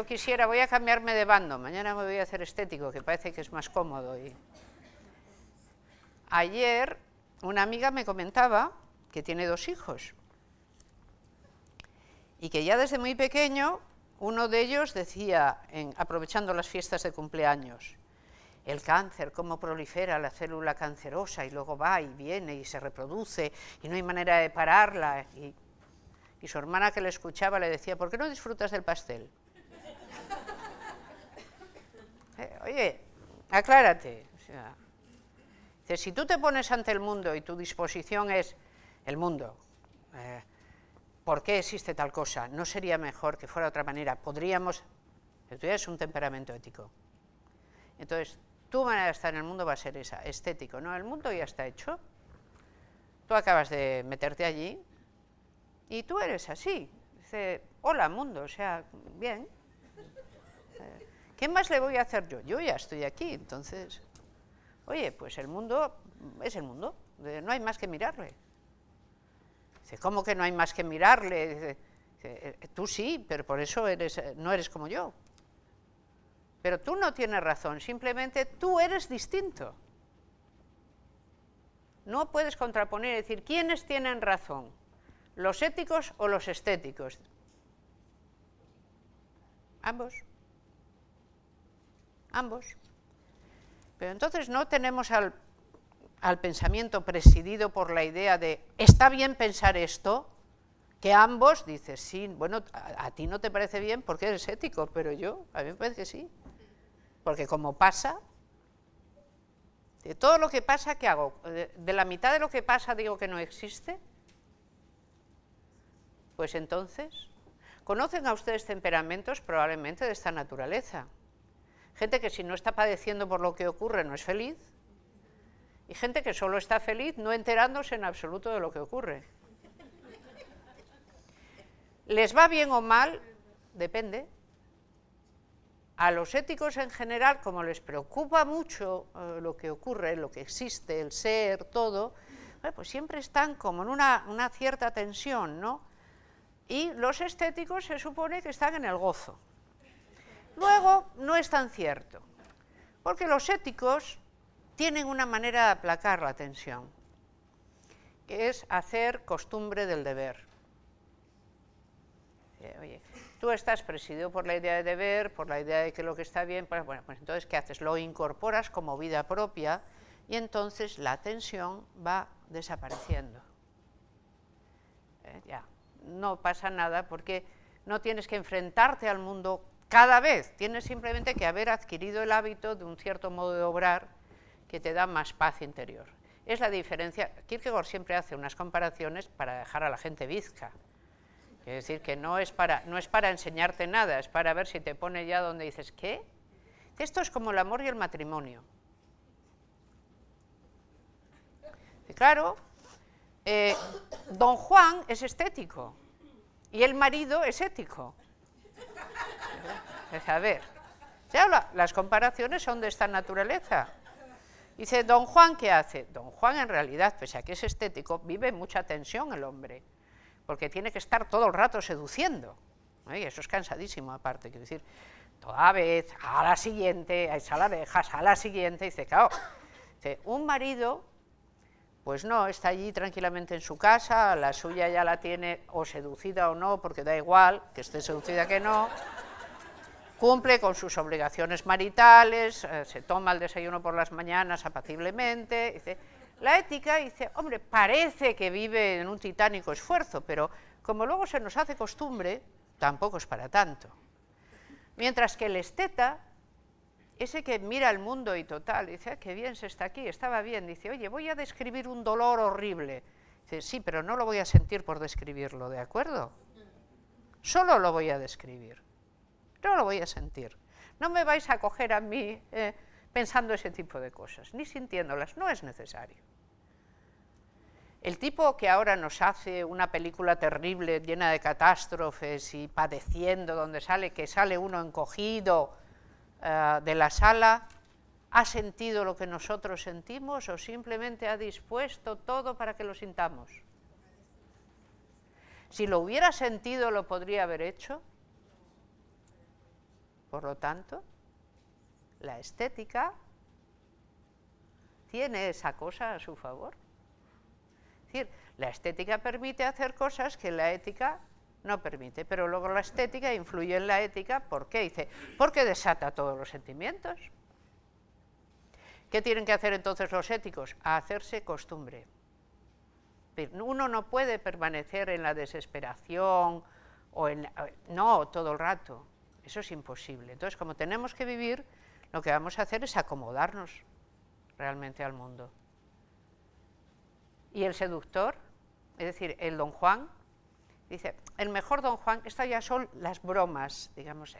quisiera, voy a cambiarme de bando, mañana me voy a hacer estético, que parece que es más cómodo. Ayer una amiga me comentaba que tiene 2 hijos y que ya desde muy pequeño uno de ellos decía, aprovechando las fiestas de cumpleaños, el cáncer, cómo prolifera la célula cancerosa y luego va y viene y se reproduce y no hay manera de pararla. Y su hermana, que le escuchaba, le decía, ¿por qué no disfrutas del pastel? Oye, aclárate. O sea, si tú te pones ante el mundo y tu disposición es el mundo, ¿por qué existe tal cosa? ¿No sería mejor que fuera de otra manera? Podríamos... Tú ya es un temperamento ético. Entonces, tu manera de estar en el mundo va a ser esa, estético, ¿no? El mundo ya está hecho. Tú acabas de meterte allí y tú eres así. Dice, hola mundo, o sea, bien. ¿Qué más le voy a hacer yo? Yo ya estoy aquí, entonces... Oye, pues el mundo es el mundo, no hay más que mirarle. Dice, ¿cómo que no hay más que mirarle? Dice, tú sí, pero por eso no eres como yo. Pero tú no tienes razón, simplemente tú eres distinto. No puedes contraponer y decir, ¿quiénes tienen razón? ¿Los éticos o los estéticos? Ambos. Ambos. Pero entonces no tenemos al pensamiento presidido por la idea de, ¿está bien pensar esto? Que ambos, dices, sí, bueno, a ti no te parece bien porque eres ético, pero a mí me parece que sí. Porque como pasa, de todo lo que pasa, ¿qué hago? ¿De la mitad de lo que pasa digo que no existe? Pues entonces, ¿conocen a ustedes temperamentos probablemente de esta naturaleza? Gente que si no está padeciendo por lo que ocurre no es feliz, y gente que solo está feliz no enterándose en absoluto de lo que ocurre. ¿Les va bien o mal? Depende. A los éticos en general, como les preocupa mucho lo que ocurre, lo que existe, el ser, todo, pues siempre están como en una cierta tensión, ¿no? Y los estéticos se supone que están en el gozo. Luego, no es tan cierto, porque los éticos tienen una manera de aplacar la tensión, que es hacer costumbre del deber. Oye, tú estás presidido por la idea de deber, por la idea de que lo que está bien, pues, bueno, pues entonces, ¿qué haces? Lo incorporas como vida propia y entonces la tensión va desapareciendo. Ya, no pasa nada porque no tienes que enfrentarte al mundo cada vez, tienes simplemente que haber adquirido el hábito de un cierto modo de obrar que te da más paz interior. Es la diferencia. Kierkegaard siempre hace unas comparaciones para dejar a la gente bizca. Es decir, que no es para enseñarte nada, es para ver si te pone ya donde dices, ¿qué? Esto es como el amor y el matrimonio. Y claro, Don Juan es estético y el marido es ético. A ver, ya las comparaciones son de esta naturaleza. Dice, Don Juan, ¿qué hace? Don Juan, en realidad, pese a que es estético, vive en mucha tensión el hombre, porque tiene que estar todo el rato seduciendo. Y eso es cansadísimo, aparte, quiero decir, toda vez, a la siguiente, a esa la dejas, a la siguiente, dice, claro, dice, un marido, pues no, está allí tranquilamente en su casa, la suya ya la tiene o seducida o no, porque da igual que esté seducida que no, cumple con sus obligaciones maritales, se toma el desayuno por las mañanas apaciblemente, dice, la ética dice, hombre, parece que vive en un titánico esfuerzo, pero como luego se nos hace costumbre, tampoco es para tanto. Mientras que el esteta, ese que mira el mundo y total, dice, qué bien se está aquí, estaba bien, dice, oye, voy a describir un dolor horrible. Dice, sí, pero no lo voy a sentir por describirlo, ¿de acuerdo? Solo lo voy a describir, no lo voy a sentir. No me vais a coger a mí pensando ese tipo de cosas, ni sintiéndolas, no es necesario. El tipo que ahora nos hace una película terrible, llena de catástrofes y padeciendo, donde sale uno encogido de la sala, ¿Ha sentido lo que nosotros sentimos o simplemente ha dispuesto todo para que lo sintamos? Si lo hubiera sentido, ¿lo podría haber hecho? Por lo tanto, la estética tiene esa cosa a su favor. Es decir, la estética permite hacer cosas que la ética no permite, pero luego la estética influye en la ética. ¿Por qué? Dice, porque desata todos los sentimientos. ¿Qué tienen que hacer entonces los éticos? A hacerse costumbre. Uno no puede permanecer en la desesperación o no todo el rato. Eso es imposible. Entonces, como tenemos que vivir, lo que vamos a hacer es acomodarnos realmente al mundo. Y el seductor, es decir, el Don Juan, dice, el mejor Don Juan, estas ya son las bromas, digamos.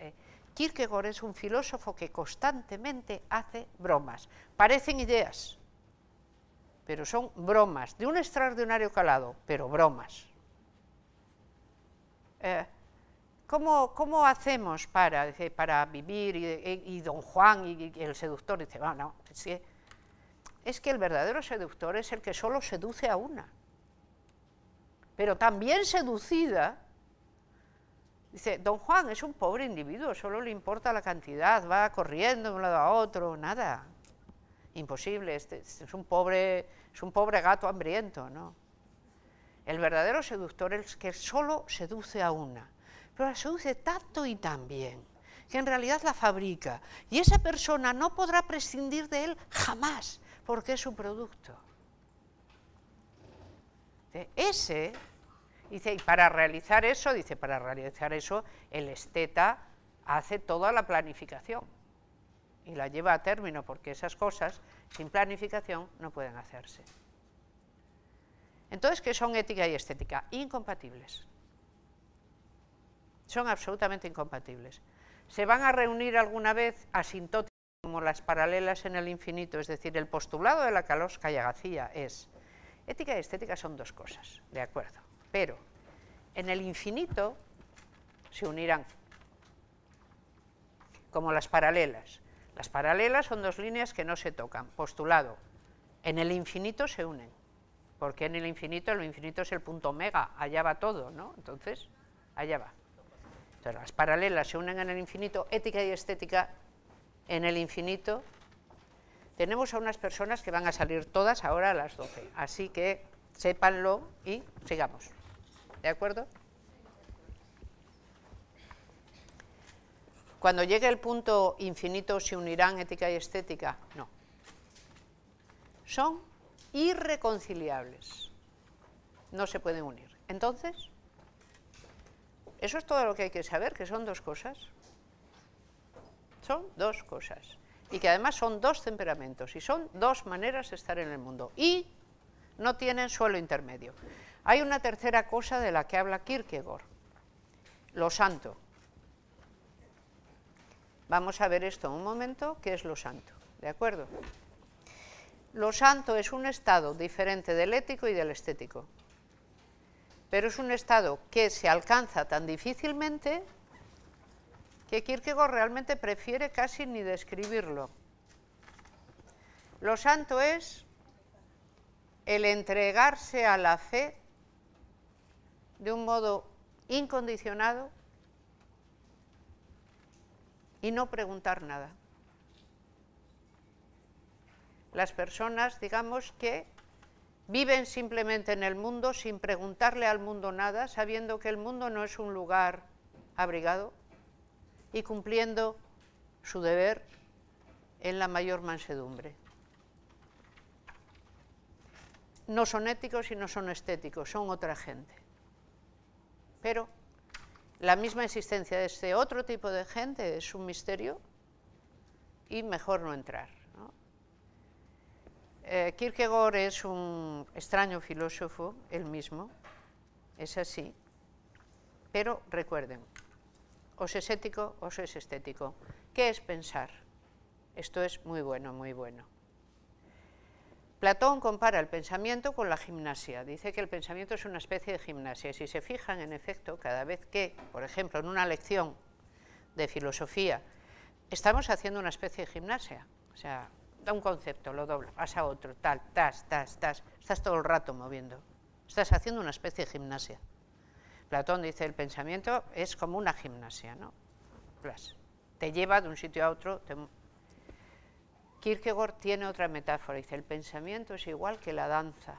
Kierkegaard es un filósofo que constantemente hace bromas. Parecen ideas, pero son bromas, de un extraordinario calado, pero bromas. ¿Cómo hacemos para vivir? Y Don Juan y el seductor dice, no, es que el verdadero seductor es el que solo seduce a una. Pero también seducida, dice, Don Juan es un pobre individuo, solo le importa la cantidad, va corriendo de un lado a otro, nada. Imposible, es un pobre gato hambriento, ¿no? El verdadero seductor es el que solo seduce a una, pero la seduce tanto y tan bien, que en realidad la fabrica, y esa persona no podrá prescindir de él jamás, porque es su producto. Dice, y para realizar eso, el esteta hace toda la planificación y la lleva a término, porque esas cosas sin planificación no pueden hacerse. Entonces, ¿qué son ética y estética? Incompatibles. Son absolutamente incompatibles. ¿Se van a reunir alguna vez asintóticas como las paralelas en el infinito? Es decir, el postulado de la Kalosca y Agacía es, ética y estética son dos cosas, de acuerdo, pero en el infinito se unirán, como las paralelas. Las paralelas son dos líneas que no se tocan, postulado. En el infinito se unen, porque en el infinito es el punto omega, allá va todo, ¿no? Entonces, allá va. Entonces, las paralelas se unen en el infinito, ética y estética en el infinito. Tenemos a unas personas que van a salir todas ahora a las 12, así que sépanlo y sigamos. ¿De acuerdo? Cuando llegue el punto infinito, ¿se unirán ética y estética? No. Son irreconciliables. No se pueden unir. Entonces, eso es todo lo que hay que saber, que son dos cosas. Son dos cosas. Y que además son dos temperamentos y son dos maneras de estar en el mundo. Y no tienen suelo intermedio. Hay una tercera cosa de la que habla Kierkegaard, lo santo. Vamos a ver esto en un momento, ¿qué es lo santo? ¿De acuerdo? Lo santo es un estado diferente del ético y del estético, pero es un estado que se alcanza tan difícilmente que Kierkegaard realmente prefiere casi ni describirlo. Lo santo es el entregarse a la fe de un modo incondicionado y no preguntar nada. Las personas, digamos, que viven simplemente en el mundo sin preguntarle al mundo nada, sabiendo que el mundo no es un lugar abrigado y cumpliendo su deber en la mayor mansedumbre. No son éticos y no son estéticos, son otra gente. Pero la misma existencia de este otro tipo de gente es un misterio y mejor no entrar, ¿no? Kierkegaard es un extraño filósofo, él mismo, es así, pero recuerden, o es ético o es estético. ¿Qué es pensar? Esto es muy bueno, muy bueno. Platón compara el pensamiento con la gimnasia, dice que el pensamiento es una especie de gimnasia, y si se fijan, en efecto, cada vez que, por ejemplo, en una lección de filosofía, estamos haciendo una especie de gimnasia, o sea, da un concepto, lo dobla, pasa a otro, tal, estás todo el rato moviendo, estás haciendo una especie de gimnasia. Platón dice, el pensamiento es como una gimnasia, ¿no? Te lleva de un sitio a otro. Kierkegaard tiene otra metáfora, dice, el pensamiento es igual que la danza.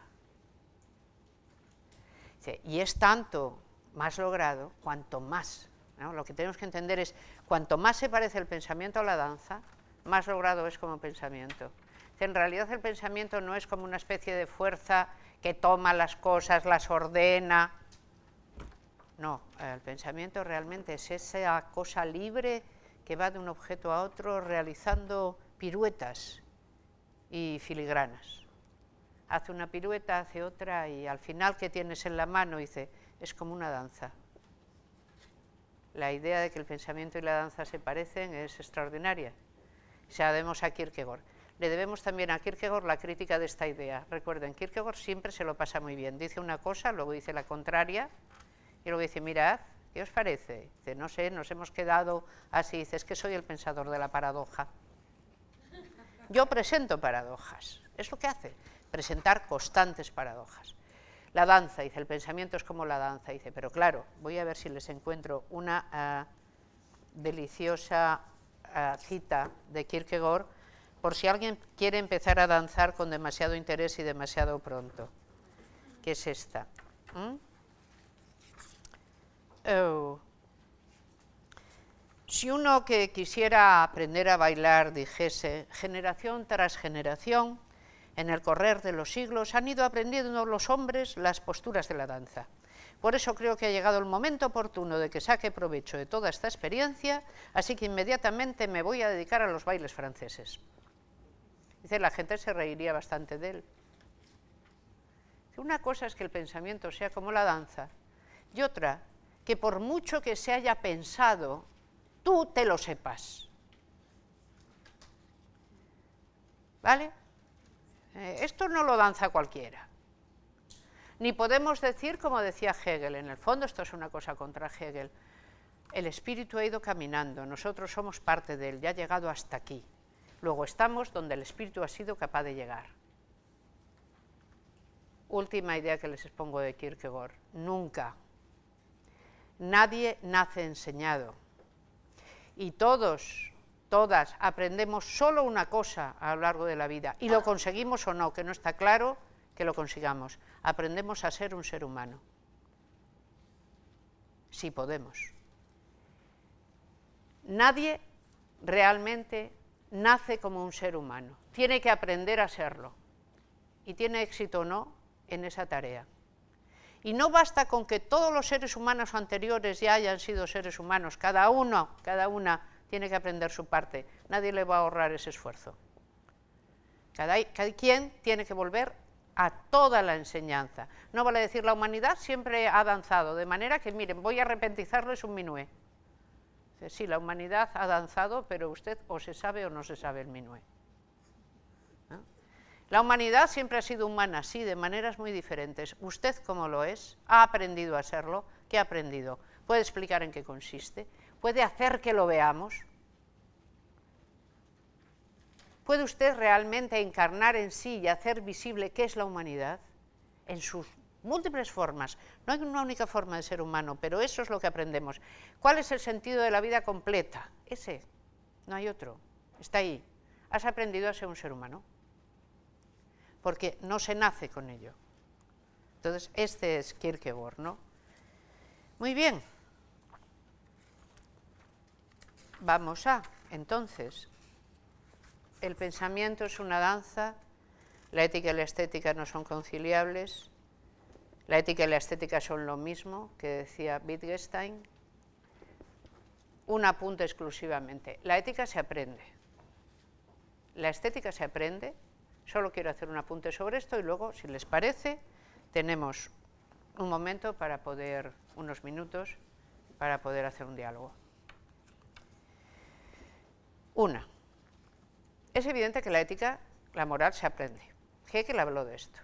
Dice, y es tanto más logrado cuanto más, ¿no? Lo que tenemos que entender es, cuanto más se parece el pensamiento a la danza, más logrado es como pensamiento. Dice, en realidad el pensamiento no es como una especie de fuerza que toma las cosas, las ordena. No, el pensamiento realmente es esa cosa libre que va de un objeto a otro realizando piruetas y filigranas. Hace una pirueta, hace otra y al final, ¿qué tienes en la mano? Dice, es como una danza. La idea de que el pensamiento y la danza se parecen es extraordinaria. Se la debemos a Kierkegaard. Le debemos también a Kierkegaard la crítica de esta idea. Recuerden, Kierkegaard siempre se lo pasa muy bien. Dice una cosa, luego dice la contraria, y luego dice, mirad, ¿qué os parece? Dice, no sé, nos hemos quedado así. Dice, es que soy el pensador de la paradoja. Yo presento paradojas. Es lo que hace, presentar constantes paradojas. La danza, dice, el pensamiento es como la danza. Dice, pero claro, voy a ver si les encuentro una deliciosa cita de Kierkegaard, por si alguien quiere empezar a danzar con demasiado interés y demasiado pronto. ¿Qué es esta? Si uno que quisiera aprender a bailar dijese, generación tras generación, en el correr de los siglos han ido aprendiendo los hombres las posturas de la danza. Por eso creo que ha llegado el momento oportuno de que saque provecho de toda esta experiencia, así que inmediatamente me voy a dedicar a los bailes franceses. Dice, la gente se reiría bastante de él. Una cosa es que el pensamiento sea como la danza, y otra, que por mucho que se haya pensado, tú te lo sepas. ¿Vale? Esto no lo danza cualquiera. Ni podemos decir, como decía Hegel, en el fondo esto es una cosa contra Hegel, el espíritu ha ido caminando, nosotros somos parte de él, ya ha llegado hasta aquí. Luego estamos donde el espíritu ha sido capaz de llegar. Última idea que les expongo de Kierkegaard, nunca. Nadie nace enseñado. Y todos, todas, aprendemos solo una cosa a lo largo de la vida, y lo conseguimos o no, que no está claro que lo consigamos. Aprendemos a ser un ser humano. Si podemos. Nadie realmente nace como un ser humano. Tiene que aprender a serlo. Y tiene éxito o no en esa tarea. Y no basta con que todos los seres humanos anteriores ya hayan sido seres humanos. Cada uno, cada una tiene que aprender su parte. Nadie le va a ahorrar ese esfuerzo. Cada quien tiene que volver a toda la enseñanza. No vale decir, la humanidad siempre ha danzado, de manera que, miren, voy a repentizarles un minué. Sí, la humanidad ha danzado, pero usted o se sabe o no se sabe el minué. ¿No? La humanidad siempre ha sido humana, sí, de maneras muy diferentes. ¿Usted cómo lo es? ¿Ha aprendido a serlo? ¿Qué ha aprendido? ¿Puede explicar en qué consiste? ¿Puede hacer que lo veamos? ¿Puede usted realmente encarnar en sí y hacer visible qué es la humanidad? En sus múltiples formas. No hay una única forma de ser humano, pero eso es lo que aprendemos. ¿Cuál es el sentido de la vida completa? Ese, no hay otro, está ahí. Has aprendido a ser un ser humano, porque no se nace con ello. Entonces, este es Kierkegaard, ¿no? Muy bien. Vamos a, entonces, el pensamiento es una danza, la ética y la estética no son conciliables, la ética y la estética son lo mismo, que decía Wittgenstein. Un apunte exclusivamente, la ética se aprende, la estética se aprende, solo quiero hacer un apunte sobre esto y luego, si les parece, tenemos un momento para poder, unos minutos, para poder hacer un diálogo. Una, es evidente que la ética, la moral, se aprende. Hegel habló de esto.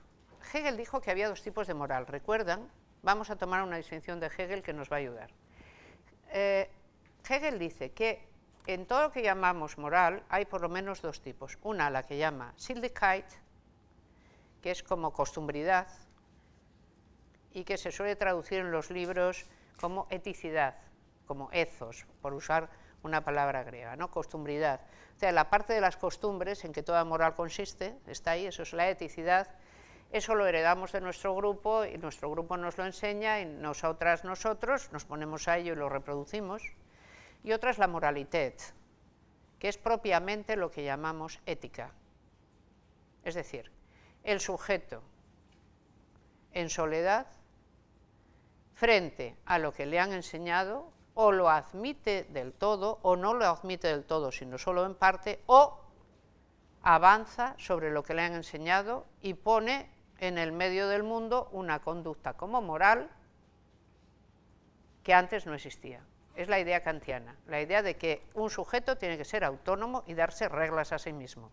Hegel dijo que había dos tipos de moral. ¿Recuerdan? Vamos a tomar una distinción de Hegel que nos va a ayudar. Hegel dice que que en todo lo que llamamos moral hay por lo menos dos tipos. Una, la que llama Sittlichkeit, que es como costumbridad, y que se suele traducir en los libros como eticidad, como ethos, por usar una palabra griega, ¿no? Costumbridad. O sea, la parte de las costumbres en que toda moral consiste, está ahí, eso es la eticidad. Eso lo heredamos de nuestro grupo y nuestro grupo nos lo enseña y nosotros nos ponemos a ello y lo reproducimos. Y otra es la moralitet, que es propiamente lo que llamamos ética. Es decir, el sujeto en soledad frente a lo que le han enseñado, o lo admite del todo, o no lo admite del todo, sino solo en parte, o avanza sobre lo que le han enseñado y pone en el medio del mundo una conducta como moral que antes no existía. Es la idea kantiana, la idea de que un sujeto tiene que ser autónomo y darse reglas a sí mismo,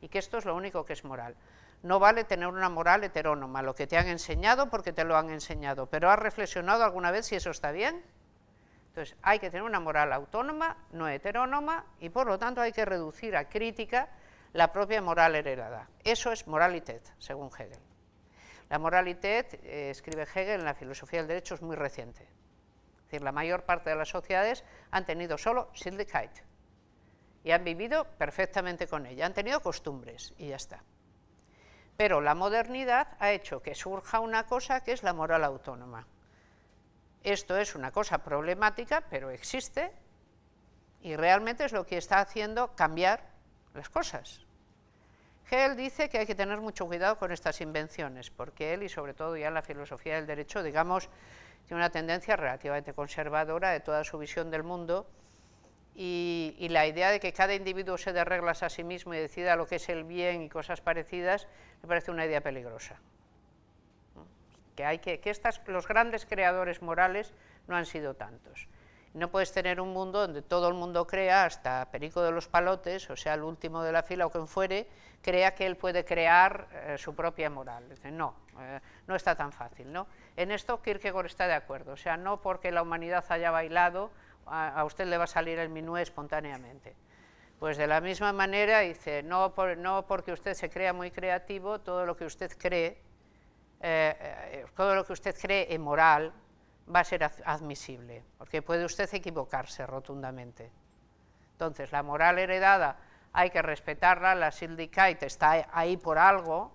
y que esto es lo único que es moral. No vale tener una moral heterónoma, lo que te han enseñado porque te lo han enseñado, pero ¿has reflexionado alguna vez si eso está bien? Entonces hay que tener una moral autónoma, no heterónoma, y por lo tanto hay que reducir a crítica la propia moral heredada. Eso es moralitet, según Hegel. La moralitet, escribe Hegel, en la filosofía del derecho es muy reciente. Es decir, la mayor parte de las sociedades han tenido solo Sittlichkeit y han vivido perfectamente con ella, han tenido costumbres y ya está. Pero la modernidad ha hecho que surja una cosa que es la moral autónoma. Esto es una cosa problemática, pero existe, y realmente es lo que está haciendo cambiar las cosas. Hegel dice que hay que tener mucho cuidado con estas invenciones, porque él, y sobre todo ya en la filosofía del derecho, digamos, tiene una tendencia relativamente conservadora de toda su visión del mundo, y la idea de que cada individuo se dé reglas a sí mismo y decida lo que es el bien y cosas parecidas, me parece una idea peligrosa. Los grandes creadores morales no han sido tantos. No puedes tener un mundo donde todo el mundo crea, hasta Perico de los Palotes, o sea, el último de la fila o quien fuere, crea que él puede crear su propia moral. Dice, no está tan fácil, ¿no? En esto Kierkegaard está de acuerdo, o sea, no porque la humanidad haya bailado, a usted le va a salir el minué espontáneamente. Pues de la misma manera, dice, no porque usted se crea muy creativo, todo lo que usted cree en moral va a ser admisible, porque puede usted equivocarse rotundamente. Entonces, la moral heredada hay que respetarla, la Sittlichkeit está ahí por algo,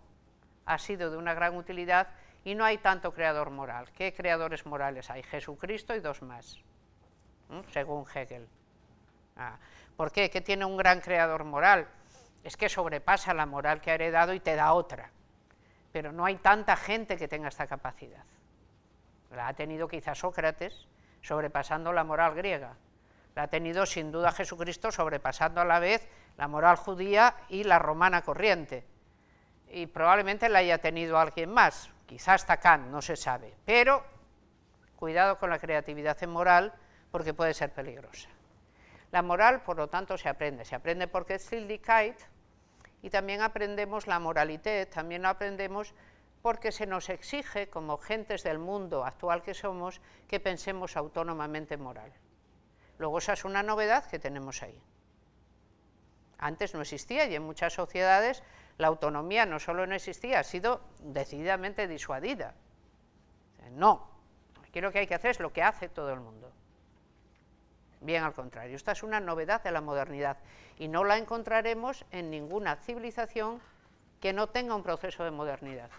ha sido de una gran utilidad, y no hay tanto creador moral. ¿Qué creadores morales hay? Jesucristo y dos más, según Hegel. ¿Por qué? ¿Qué tiene un gran creador moral? Es que sobrepasa la moral que ha heredado y te da otra. Pero no hay tanta gente que tenga esta capacidad. La ha tenido quizás Sócrates, sobrepasando la moral griega. La ha tenido sin duda Jesucristo, sobrepasando a la vez la moral judía y la romana corriente. Y probablemente la haya tenido alguien más, quizás hasta Kant, no se sabe. Pero cuidado con la creatividad en moral, porque puede ser peligrosa. La moral, por lo tanto, se aprende porque es Sittlichkeit, y también aprendemos la moralité, también lo aprendemos porque se nos exige, como gentes del mundo actual que somos, que pensemos autónomamente en moral. Luego esa es una novedad que tenemos ahí. Antes no existía, y en muchas sociedades la autonomía no solo no existía, ha sido decididamente disuadida. No, aquí lo que hay que hacer es lo que hace todo el mundo. Bien al contrario, esta es una novedad de la modernidad y no la encontraremos en ninguna civilización que no tenga un proceso de modernidad.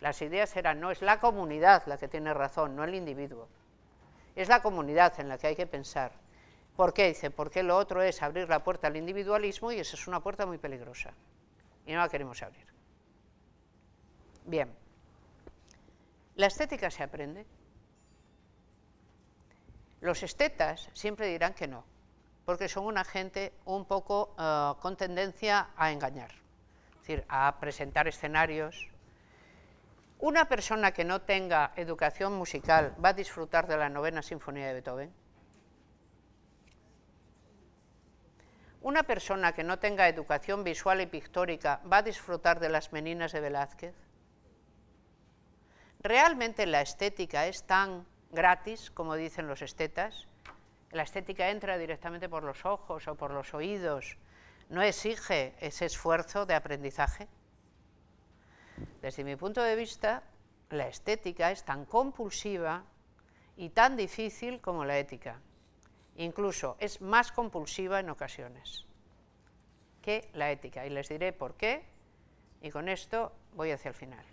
Las ideas eran, no es la comunidad la que tiene razón, no el individuo. Es la comunidad en la que hay que pensar. ¿Por qué? Dice, porque lo otro es abrir la puerta al individualismo y esa es una puerta muy peligrosa y no la queremos abrir. Bien, la estética se aprende. Los estetas siempre dirán que no, porque son una gente un poco con tendencia a engañar, es decir, a presentar escenarios. ¿Una persona que no tenga educación musical va a disfrutar de la Novena Sinfonía de Beethoven? ¿Una persona que no tenga educación visual y pictórica va a disfrutar de las Meninas de Velázquez? ¿Realmente la estética es tan gratis, como dicen los estetas, La estética entra directamente por los ojos o por los oídos, no exige ese esfuerzo de aprendizaje. Desde mi punto de vista, la estética es tan compulsiva y tan difícil como la ética. Incluso es más compulsiva en ocasiones que la ética, y les diré por qué, y con esto voy hacia el final.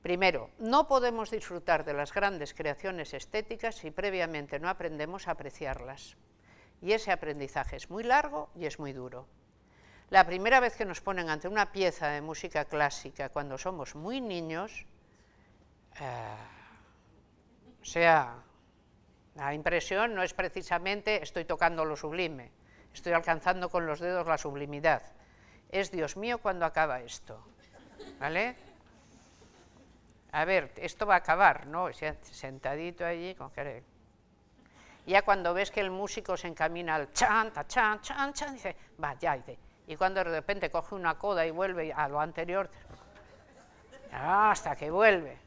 Primero, no podemos disfrutar de las grandes creaciones estéticas si previamente no aprendemos a apreciarlas. Y ese aprendizaje es muy largo y es muy duro. La primera vez que nos ponen ante una pieza de música clásica cuando somos muy niños, o sea, la impresión no es precisamente estoy tocando lo sublime, estoy alcanzando con los dedos la sublimidad. Es Dios mío, ¿cuándo acaba esto? ¿Vale? A ver, esto va a acabar, ¿no? Sentadito allí, con que... Ya cuando ves que el músico se encamina al chan, ta, chan, chan, chan, dice, va, ya, dice. Y cuando de repente coge una coda y vuelve a lo anterior, hasta que vuelve.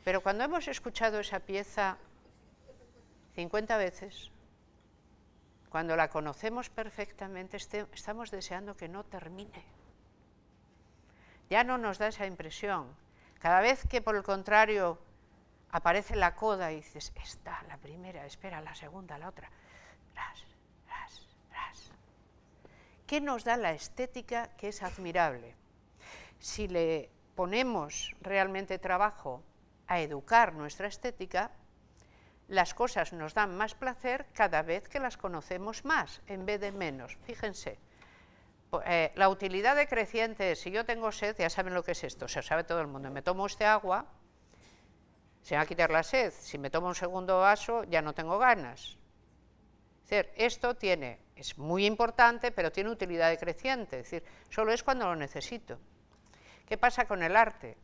Pero cuando hemos escuchado esa pieza 50 veces, cuando la conocemos perfectamente, estamos deseando que no termine. Ya no nos da esa impresión. Cada vez que, por el contrario, aparece la coda y dices, esta, la primera, espera, la segunda, la otra, ras, ras, ras. ¿Qué nos da la estética que es admirable? Si le ponemos realmente trabajo a educar nuestra estética, las cosas nos dan más placer cada vez que las conocemos más, en vez de menos. Fíjense, la utilidad decreciente, si yo tengo sed, ya saben lo que es esto, se sabe todo el mundo, me tomo este agua, se me va a quitar la sed, si me tomo un segundo vaso ya no tengo ganas. Es decir, esto es muy importante, pero tiene utilidad decreciente, es decir, solo es cuando lo necesito. ¿Qué pasa con el arte?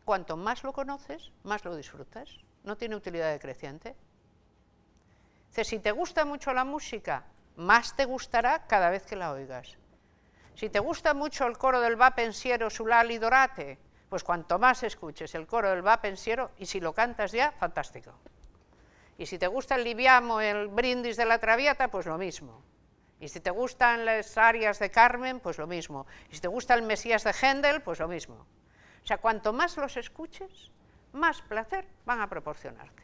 Cuanto más lo conoces, más lo disfrutas, no tiene utilidad decreciente. Es decir, si te gusta mucho la música, más te gustará cada vez que la oigas. Si te gusta mucho el coro del Va pensiero sulali dorate, pues cuanto más escuches el coro del Va pensiero, y si lo cantas ya, fantástico. Y si te gusta el libiamo, el brindis de la Traviata, pues lo mismo. Y si te gustan las arias de Carmen, pues lo mismo. Y si te gusta el Mesías de Händel, pues lo mismo. O sea, cuanto más los escuches, más placer van a proporcionarte.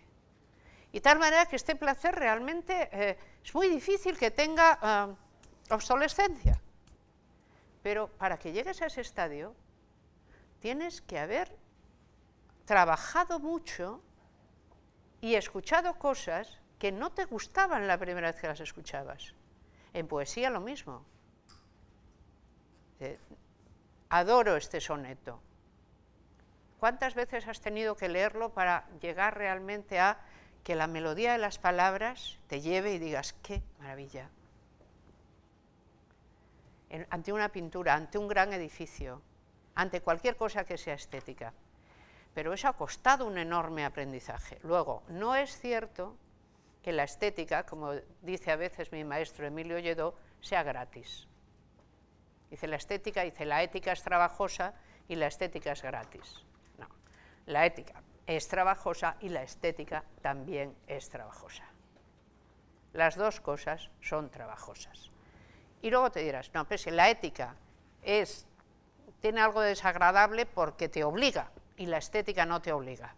Y tal manera que este placer realmente es muy difícil que tenga obsolescencia. Pero para que llegues a ese estadio, tienes que haber trabajado mucho y escuchado cosas que no te gustaban la primera vez que las escuchabas. En poesía lo mismo. Adoro este soneto. ¿Cuántas veces has tenido que leerlo para llegar realmente a que la melodía de las palabras te lleve y digas, qué maravilla? Ante una pintura, ante un gran edificio, ante cualquier cosa que sea estética. Pero eso ha costado un enorme aprendizaje. Luego, no es cierto que la estética, como dice a veces mi maestro Emilio Lledó, sea gratis. Dice la ética es trabajosa y la estética es gratis. No, la ética es trabajosa y la estética también es trabajosa. Las dos cosas son trabajosas. Y luego te dirás, no, pero si la ética tiene algo de desagradable porque te obliga, y la estética no te obliga.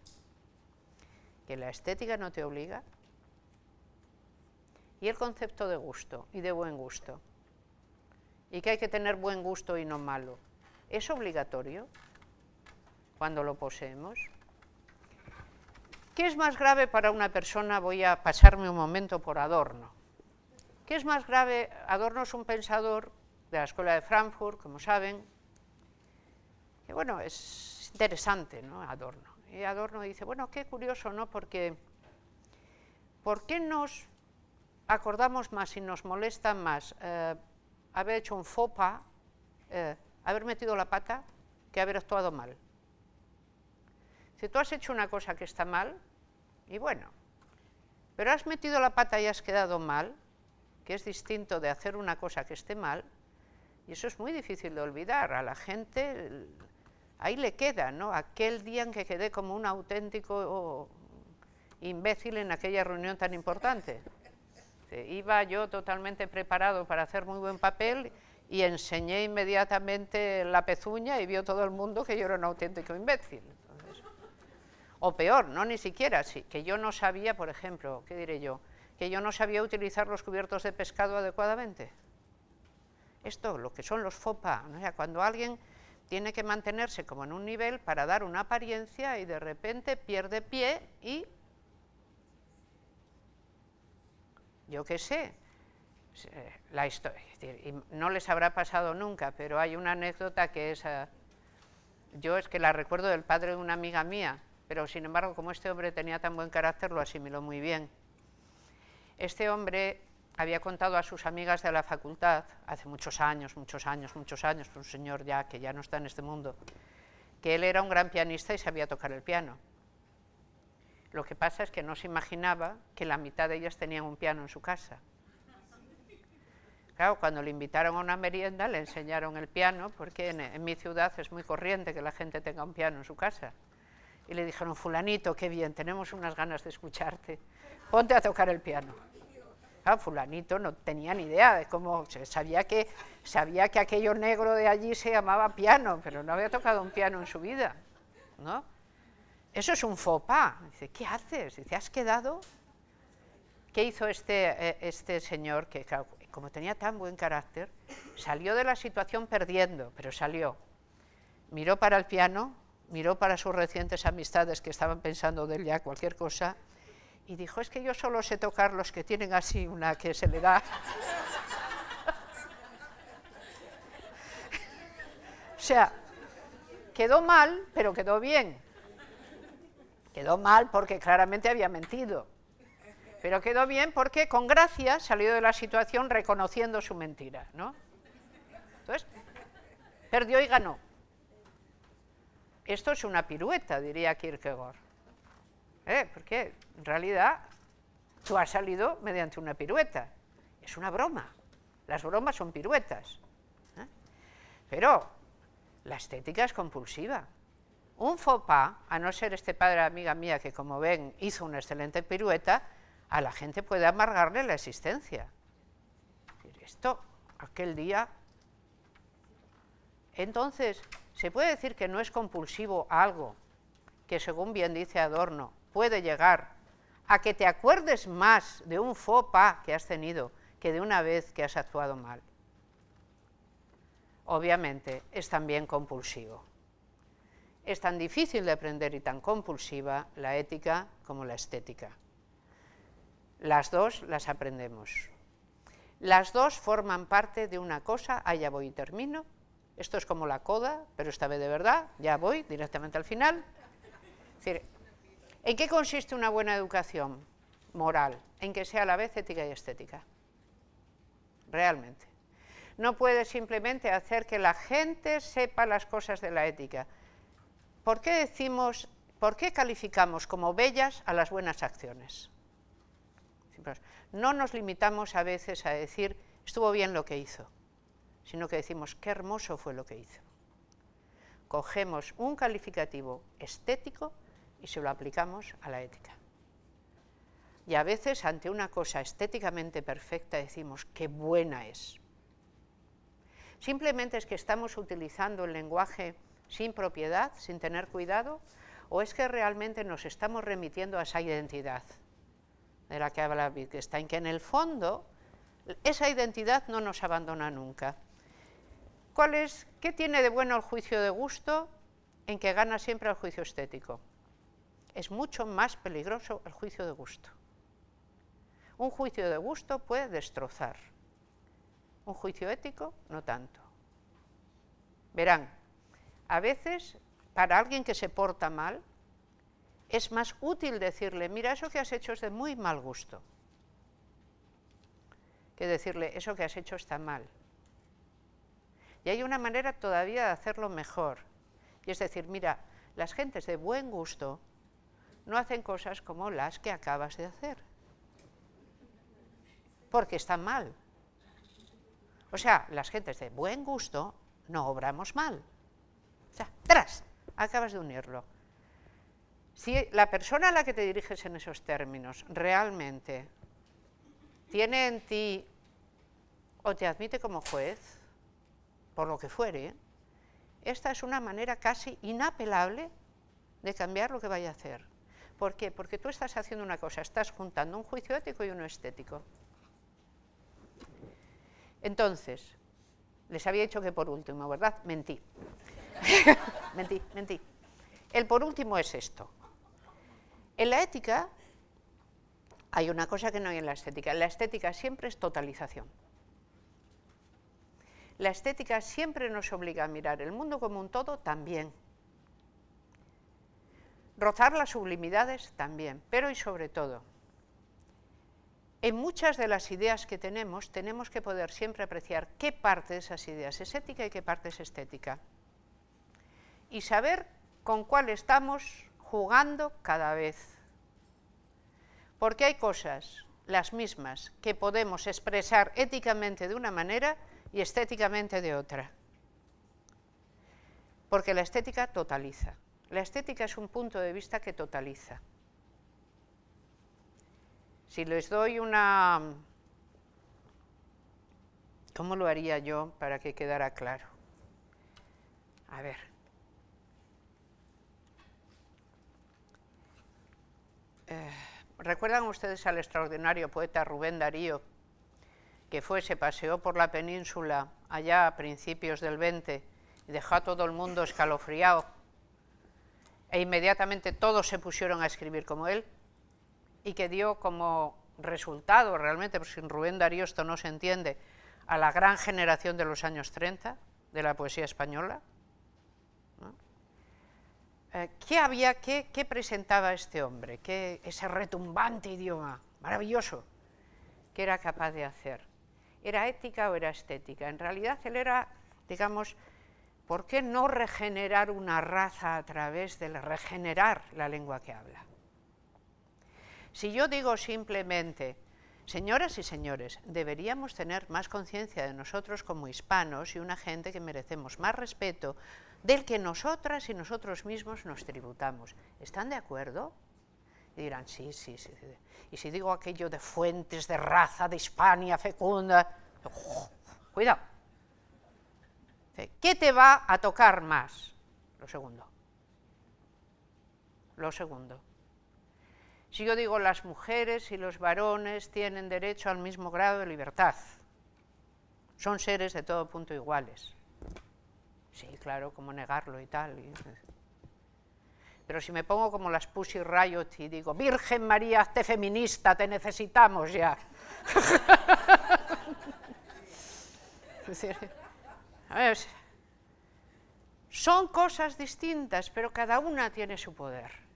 Que la estética no te obliga. Y el concepto de gusto y de buen gusto. Y que hay que tener buen gusto y no malo. ¿Es obligatorio cuando lo poseemos? ¿Qué es más grave para una persona? Voy a pasarme un momento por Adorno. ¿Qué es más grave? Adorno es un pensador de la Escuela de Frankfurt, como saben, que bueno, es interesante, ¿no? Adorno. Y Adorno dice, bueno, qué curioso, ¿no? Porque, ¿por qué nos acordamos más y nos molesta más haber hecho un faux pas, haber metido la pata, que haber actuado mal? Si tú has hecho una cosa que está mal, y bueno, pero has metido la pata y has quedado mal, que es distinto de hacer una cosa que esté mal, y eso es muy difícil de olvidar. A la gente ahí le queda, ¿no? Aquel día en que quedé como un auténtico imbécil en aquella reunión tan importante. Iba yo totalmente preparado para hacer muy buen papel y enseñé inmediatamente la pezuña y vio todo el mundo que yo era un auténtico imbécil. Entonces, o peor, no ni siquiera, sí, que yo no sabía, por ejemplo, ¿qué diré yo? Que yo no sabía utilizar los cubiertos de pescado adecuadamente. Esto, lo que son los faux pas, ¿no? O sea, cuando alguien tiene que mantenerse como en un nivel para dar una apariencia y de repente pierde pie y, yo qué sé, la historia, es decir, no les habrá pasado nunca, pero hay una anécdota que es, yo es que la recuerdo del padre de una amiga mía, pero sin embargo, como este hombre tenía tan buen carácter, lo asimiló muy bien. Este hombre había contado a sus amigas de la facultad, hace muchos años, un señor ya que ya no está en este mundo, que él era un gran pianista y sabía tocar el piano. Lo que pasa es que no se imaginaba que la mitad de ellas tenían un piano en su casa. Claro, cuando le invitaron a una merienda le enseñaron el piano, porque en mi ciudad es muy corriente que la gente tenga un piano en su casa. Y le dijeron, fulanito, qué bien, tenemos unas ganas de escucharte, ponte a tocar el piano. Claro, fulanito no tenía ni idea de cómo, sabía que aquello negro de allí se llamaba piano, pero no había tocado un piano en su vida, ¿no? Eso es un faux pas. Dice, ¿qué haces? Dice, ¿has quedado? ¿Qué hizo este señor que, claro, como tenía tan buen carácter, salió de la situación perdiendo, pero salió? Miró para el piano, miró para sus recientes amistades que estaban pensando de él ya cualquier cosa, y dijo, es que yo solo sé tocar los que tienen así una que se le da. O sea, quedó mal, pero quedó bien. Quedó mal porque claramente había mentido, pero quedó bien porque con gracia salió de la situación reconociendo su mentira, ¿no? Entonces, perdió y ganó. Esto es una pirueta, diría Kierkegaard. Porque en realidad tú has salido mediante una pirueta. Es una broma. Las bromas son piruetas. Pero la estética es compulsiva. Un faux pas, a no ser este padre amiga mía que, como ven, hizo una excelente pirueta, a la gente puede amargarle la existencia. Esto, aquel día. Entonces, se puede decir que no es compulsivo algo que, según bien dice Adorno, puede llegar a que te acuerdes más de un faux pas que has tenido que de una vez que has actuado mal. Obviamente, es también compulsivo. Es tan difícil de aprender y tan compulsiva la ética como la estética. Las dos las aprendemos. Las dos forman parte de una cosa, allá voy y termino. Esto es como la coda, pero esta vez de verdad, ya voy directamente al final. Es decir, ¿en qué consiste una buena educación moral? En que sea a la vez ética y estética. Realmente. No puede simplemente hacer que la gente sepa las cosas de la ética. ¿Por qué calificamos como bellas a las buenas acciones? No nos limitamos a veces a decir, estuvo bien lo que hizo, sino que decimos, qué hermoso fue lo que hizo. Cogemos un calificativo estético y se lo aplicamos a la ética. Y a veces, ante una cosa estéticamente perfecta, decimos, qué buena es. Simplemente es que estamos utilizando el lenguaje sin propiedad, sin tener cuidado, o es que realmente nos estamos remitiendo a esa identidad de la que habla Wittgenstein, que en el fondo esa identidad no nos abandona nunca. ¿Qué tiene de bueno el juicio de gusto? En que gana siempre el juicio estético. Es mucho más peligroso el juicio de gusto. Un juicio de gusto puede destrozar. Un juicio ético, no tanto. Verán, a veces, para alguien que se porta mal, es más útil decirle, mira, eso que has hecho es de muy mal gusto, que decirle, eso que has hecho está mal. Y hay una manera todavía de hacerlo mejor, y es decir, mira, las gentes de buen gusto no hacen cosas como las que acabas de hacer, porque están mal. O sea, las gentes de buen gusto no obramos mal. O sea, ¡tras! Acabas de unirlo. Si la persona a la que te diriges en esos términos realmente tiene en ti o te admite como juez, por lo que fuere, esta es una manera casi inapelable de cambiar lo que vaya a hacer. ¿Por qué? Porque tú estás haciendo una cosa, estás juntando un juicio ético y uno estético. Entonces, les había dicho que por último, ¿verdad? Mentí. Mentí. El por último es esto. En la ética hay una cosa que no hay en la estética. En la estética siempre es totalización. La estética siempre nos obliga a mirar el mundo como un todo también. Rozar las sublimidades también, pero y sobre todo, en muchas de las ideas que tenemos que poder siempre apreciar qué parte de esas ideas es ética y qué parte es estética. Y saber con cuál estamos jugando cada vez. Porque hay cosas, las mismas, que podemos expresar éticamente de una manera y estéticamente de otra. Porque la estética totaliza. La estética es un punto de vista que totaliza. Si les doy una... ¿Cómo lo haría yo para que quedara claro? A ver. ¿Recuerdan ustedes al extraordinario poeta Rubén Darío, que se paseó por la península allá a principios del 20 y dejó a todo el mundo escalofriado? E inmediatamente todos se pusieron a escribir como él, y que dio como resultado, realmente, pues sin Rubén Darío esto no se entiende, a la gran generación de los años 30 de la poesía española, ¿no? ¿Qué presentaba este hombre? Ese retumbante idioma maravilloso que era capaz de hacer. ¿Era ética o era estética? En realidad él era, digamos, ¿por qué no regenerar una raza a través de regenerar la lengua que habla? Si yo digo simplemente, señoras y señores, deberíamos tener más conciencia de nosotros como hispanos y una gente que merecemos más respeto del que nosotras y nosotros mismos nos tributamos. ¿Están de acuerdo? Y dirán, sí. Y si digo aquello de fuentes de raza, de Hispania fecunda, cuidado. ¿Qué te va a tocar más? Lo segundo. Si yo digo las mujeres y los varones tienen derecho al mismo grado de libertad, son seres de todo punto iguales. Sí, claro, ¿cómo negarlo y tal? Pero si me pongo como las Pussy Riot y digo, Virgen María, hazte feminista, te necesitamos ya. Es decir, a ver, son cosas distintas, pero cada una tiene su poder.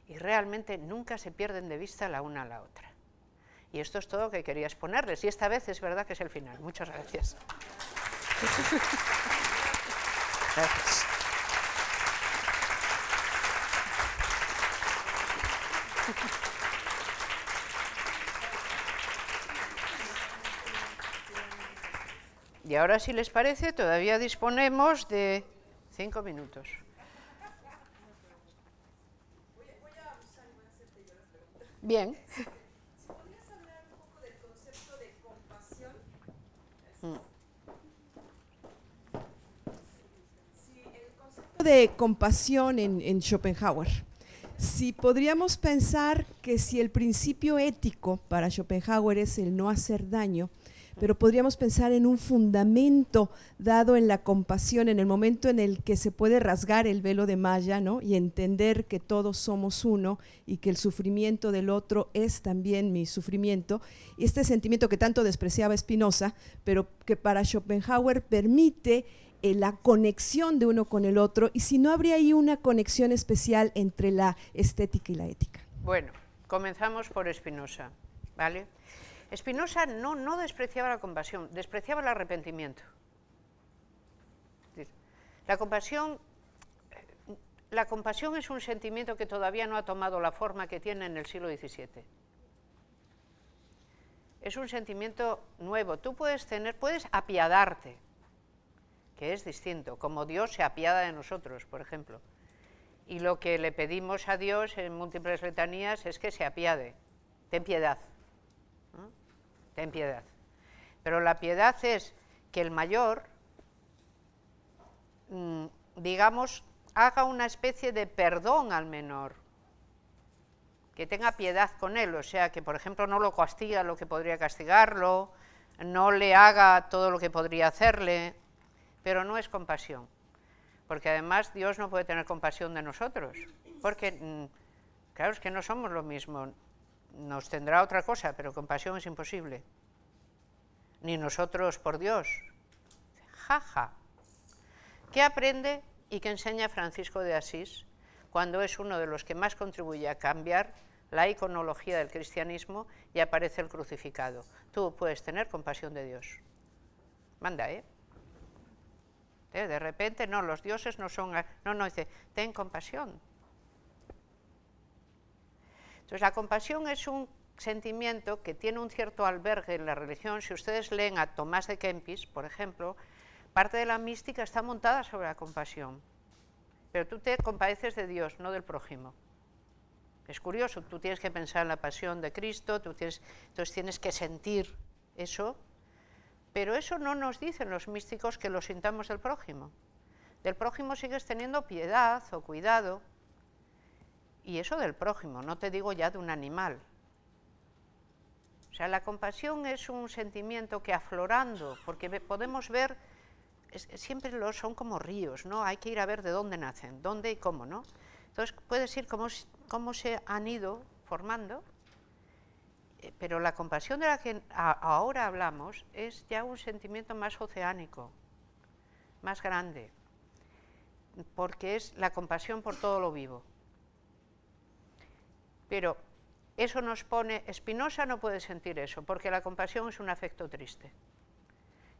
Y realmente nunca se pierden de vista la una a la otra. Y esto es todo lo que quería exponerles. Y esta vez es verdad que es el final. Muchas gracias. Gracias. Y ahora, si les parece, todavía disponemos de 5 minutos. Bien. ¿Podrías hablar un poco del concepto de compasión? Sí, el concepto de compasión en Schopenhauer. Si podríamos pensar que si el principio ético para Schopenhauer es el no hacer daño, pero podríamos pensar en un fundamento dado en la compasión, en el momento en el que se puede rasgar el velo de malla, ¿no? Y entender que todos somos uno y que el sufrimiento del otro es también mi sufrimiento. Y este sentimiento que tanto despreciaba Spinoza, pero que para Schopenhauer permite la conexión de uno con el otro, y si no habría ahí una conexión especial entre la estética y la ética. Bueno, comenzamos por Spinoza, ¿vale? Spinoza no despreciaba la compasión, despreciaba el arrepentimiento. La compasión es un sentimiento que todavía no ha tomado la forma que tiene en el siglo XVII. Es un sentimiento nuevo. Tú puedes apiadarte, que es distinto, como Dios se apiada de nosotros, por ejemplo. Y lo que le pedimos a Dios en múltiples letanías es que se apiade, ten piedad, ¿no? ten piedad. Pero la piedad es que el mayor, digamos, haga una especie de perdón al menor, que tenga piedad con él, o sea, que por ejemplo no lo castiga lo que podría castigarlo, no le haga todo lo que podría hacerle, pero no es compasión, porque además Dios no puede tener compasión de nosotros, porque claro, es que no somos lo mismo, nos tendrá otra cosa, pero compasión es imposible, ni nosotros por Dios. Jaja. ¿Qué aprende y qué enseña Francisco de Asís cuando es uno de los que más contribuye a cambiar la iconología del cristianismo y aparece el crucificado? Tú puedes tener compasión de Dios. Manda, de repente, no, los dioses no son... No, dice, ten compasión. Entonces, la compasión es un sentimiento que tiene un cierto albergue en la religión. Si ustedes leen a Tomás de Kempis, por ejemplo, parte de la mística está montada sobre la compasión. Pero tú te compadeces de Dios, no del prójimo. Es curioso, tú tienes que pensar en la pasión de Cristo, entonces tienes que sentir eso, pero eso no nos dicen los místicos que lo sintamos del prójimo. Del prójimo sigues teniendo piedad o cuidado, y eso del prójimo, no te digo ya de un animal. O sea, la compasión es un sentimiento que aflorando, porque podemos ver, siempre son como ríos, ¿no? Hay que ir a ver de dónde nacen, dónde y cómo, ¿no? Entonces puedes ir cómo se han ido formando, pero la compasión de la que ahora hablamos es ya un sentimiento más oceánico, más grande, porque es la compasión por todo lo vivo. Pero eso nos pone, Spinoza no puede sentir eso, porque la compasión es un afecto triste.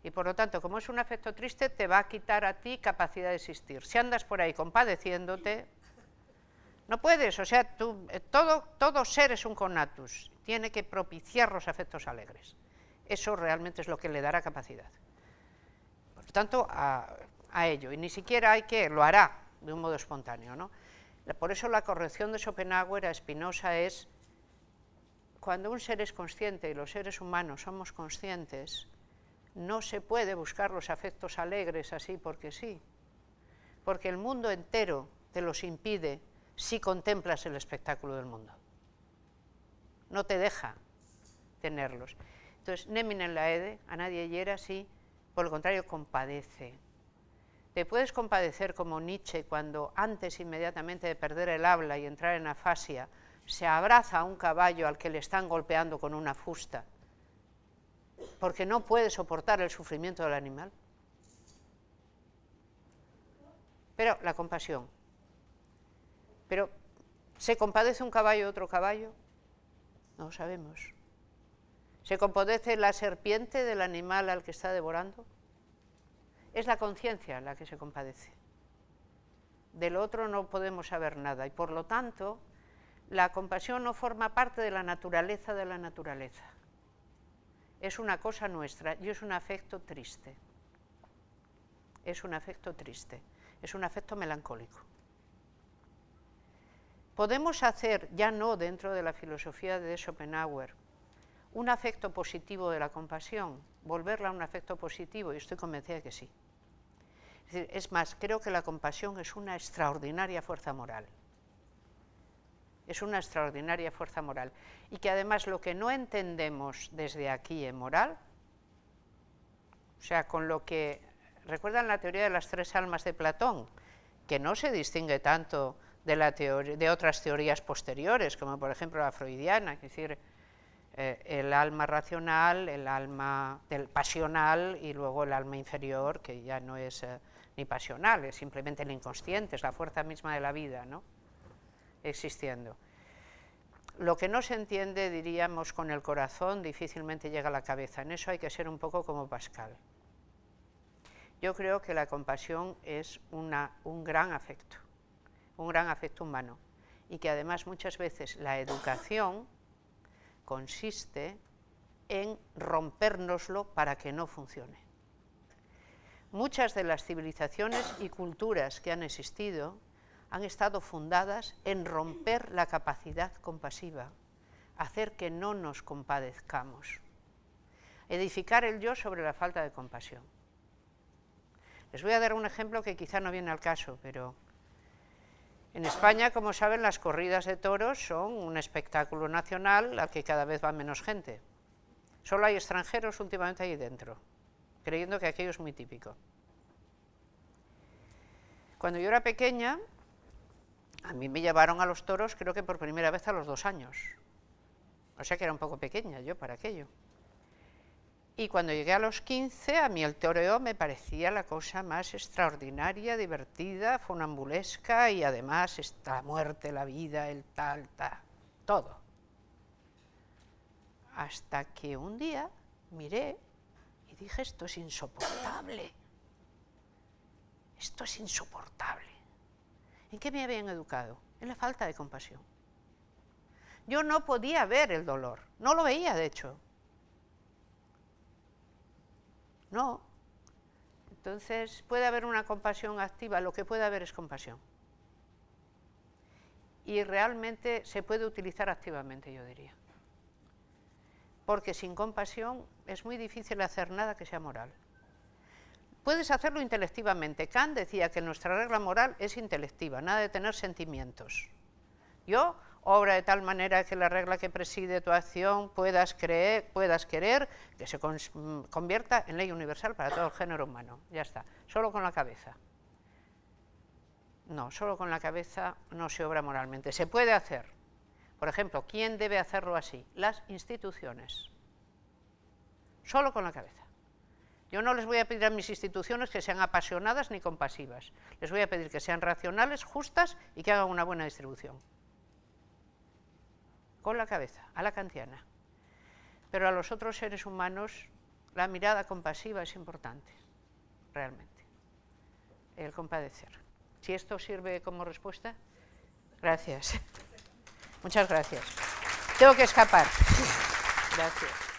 Y por lo tanto, como es un afecto triste, te va a quitar a ti capacidad de existir. Si andas por ahí compadeciéndote, no puedes, o sea, todo ser es un conatus, tiene que propiciar los afectos alegres. Eso realmente es lo que le dará capacidad. Por lo tanto, a ello, y ni siquiera hay que, lo hará de un modo espontáneo, ¿no? Por eso la corrección de Schopenhauer a Spinoza es, cuando un ser es consciente, y los seres humanos somos conscientes, no se puede buscar los afectos alegres así porque sí, porque el mundo entero te los impide si contemplas el espectáculo del mundo. No te deja tenerlos. Entonces, neminen laede, a nadie hiera, sí, por el contrario, compadece. Te puedes compadecer como Nietzsche cuando antes inmediatamente de perder el habla y entrar en afasia, se abraza a un caballo al que le están golpeando con una fusta, porque no puede soportar el sufrimiento del animal. Pero la compasión. Pero, ¿se compadece un caballo de otro caballo? No lo sabemos. ¿Se compadece la serpiente del animal al que está devorando? Es la conciencia la que se compadece. Del otro no podemos saber nada y por lo tanto la compasión no forma parte de la naturaleza de la naturaleza. Es una cosa nuestra y es un afecto triste. Es un afecto triste, es un afecto melancólico. Podemos hacer, ya no dentro de la filosofía de Schopenhauer, un afecto positivo de la compasión, volverla a un afecto positivo, y estoy convencida de que sí. Es más, creo que la compasión es una extraordinaria fuerza moral. Es una extraordinaria fuerza moral. Y que además lo que no entendemos desde aquí en moral, o sea, con lo que, ¿recuerdan la teoría de las tres almas de Platón? Que no se distingue tanto de otras teorías posteriores, como por ejemplo la freudiana, es decir, el alma racional, el alma pasional y luego el alma inferior, que ya no es ni pasional, es simplemente el inconsciente, es la fuerza misma de la vida, ¿no? Existiendo. Lo que no se entiende, diríamos, con el corazón, difícilmente llega a la cabeza. En eso hay que ser un poco como Pascal. Yo creo que la compasión es un gran afecto humano, y que además muchas veces la educación consiste en rompérnoslo para que no funcione. Muchas de las civilizaciones y culturas que han existido han estado fundadas en romper la capacidad compasiva, hacer que no nos compadezcamos. edificar el yo sobre la falta de compasión. Les voy a dar un ejemplo que quizá no viene al caso, pero en España, como saben, las corridas de toros son un espectáculo nacional al que cada vez va menos gente. Solo hay extranjeros últimamente ahí dentro, creyendo que aquello es muy típico. Cuando yo era pequeña, a mí me llevaron a los toros, creo que por primera vez a los 2 años. O sea que era un poco pequeña yo para aquello. Y cuando llegué a los 15, a mí el toreo me parecía la cosa más extraordinaria, divertida, funambulesca, y además la muerte, la vida, el tal, todo. Hasta que un día miré y dije, esto es insoportable. Esto es insoportable. ¿En qué me habían educado? En la falta de compasión. Yo no podía ver el dolor, no lo veía de hecho. No. Entonces, puede haber una compasión activa, lo que puede haber es compasión. Y realmente se puede utilizar activamente, yo diría. Porque sin compasión es muy difícil hacer nada que sea moral. Puedes hacerlo intelectivamente. Kant decía que nuestra regla moral es intelectiva, nada de tener sentimientos. Yo obra de tal manera que la regla que preside tu acción puedas querer que se convierta en ley universal para todo el género humano. Ya está, solo con la cabeza. No, solo con la cabeza no se obra moralmente. Se puede hacer. Por ejemplo, ¿quién debe hacerlo así? Las instituciones. Solo con la cabeza. Yo no les voy a pedir a mis instituciones que sean apasionadas ni compasivas. Les voy a pedir que sean racionales, justas y que hagan una buena distribución. Con la cabeza, a la kantiana. Pero a los otros seres humanos la mirada compasiva es importante, realmente. El compadecer. Si esto sirve como respuesta, gracias. Muchas gracias. Tengo que escapar. Gracias.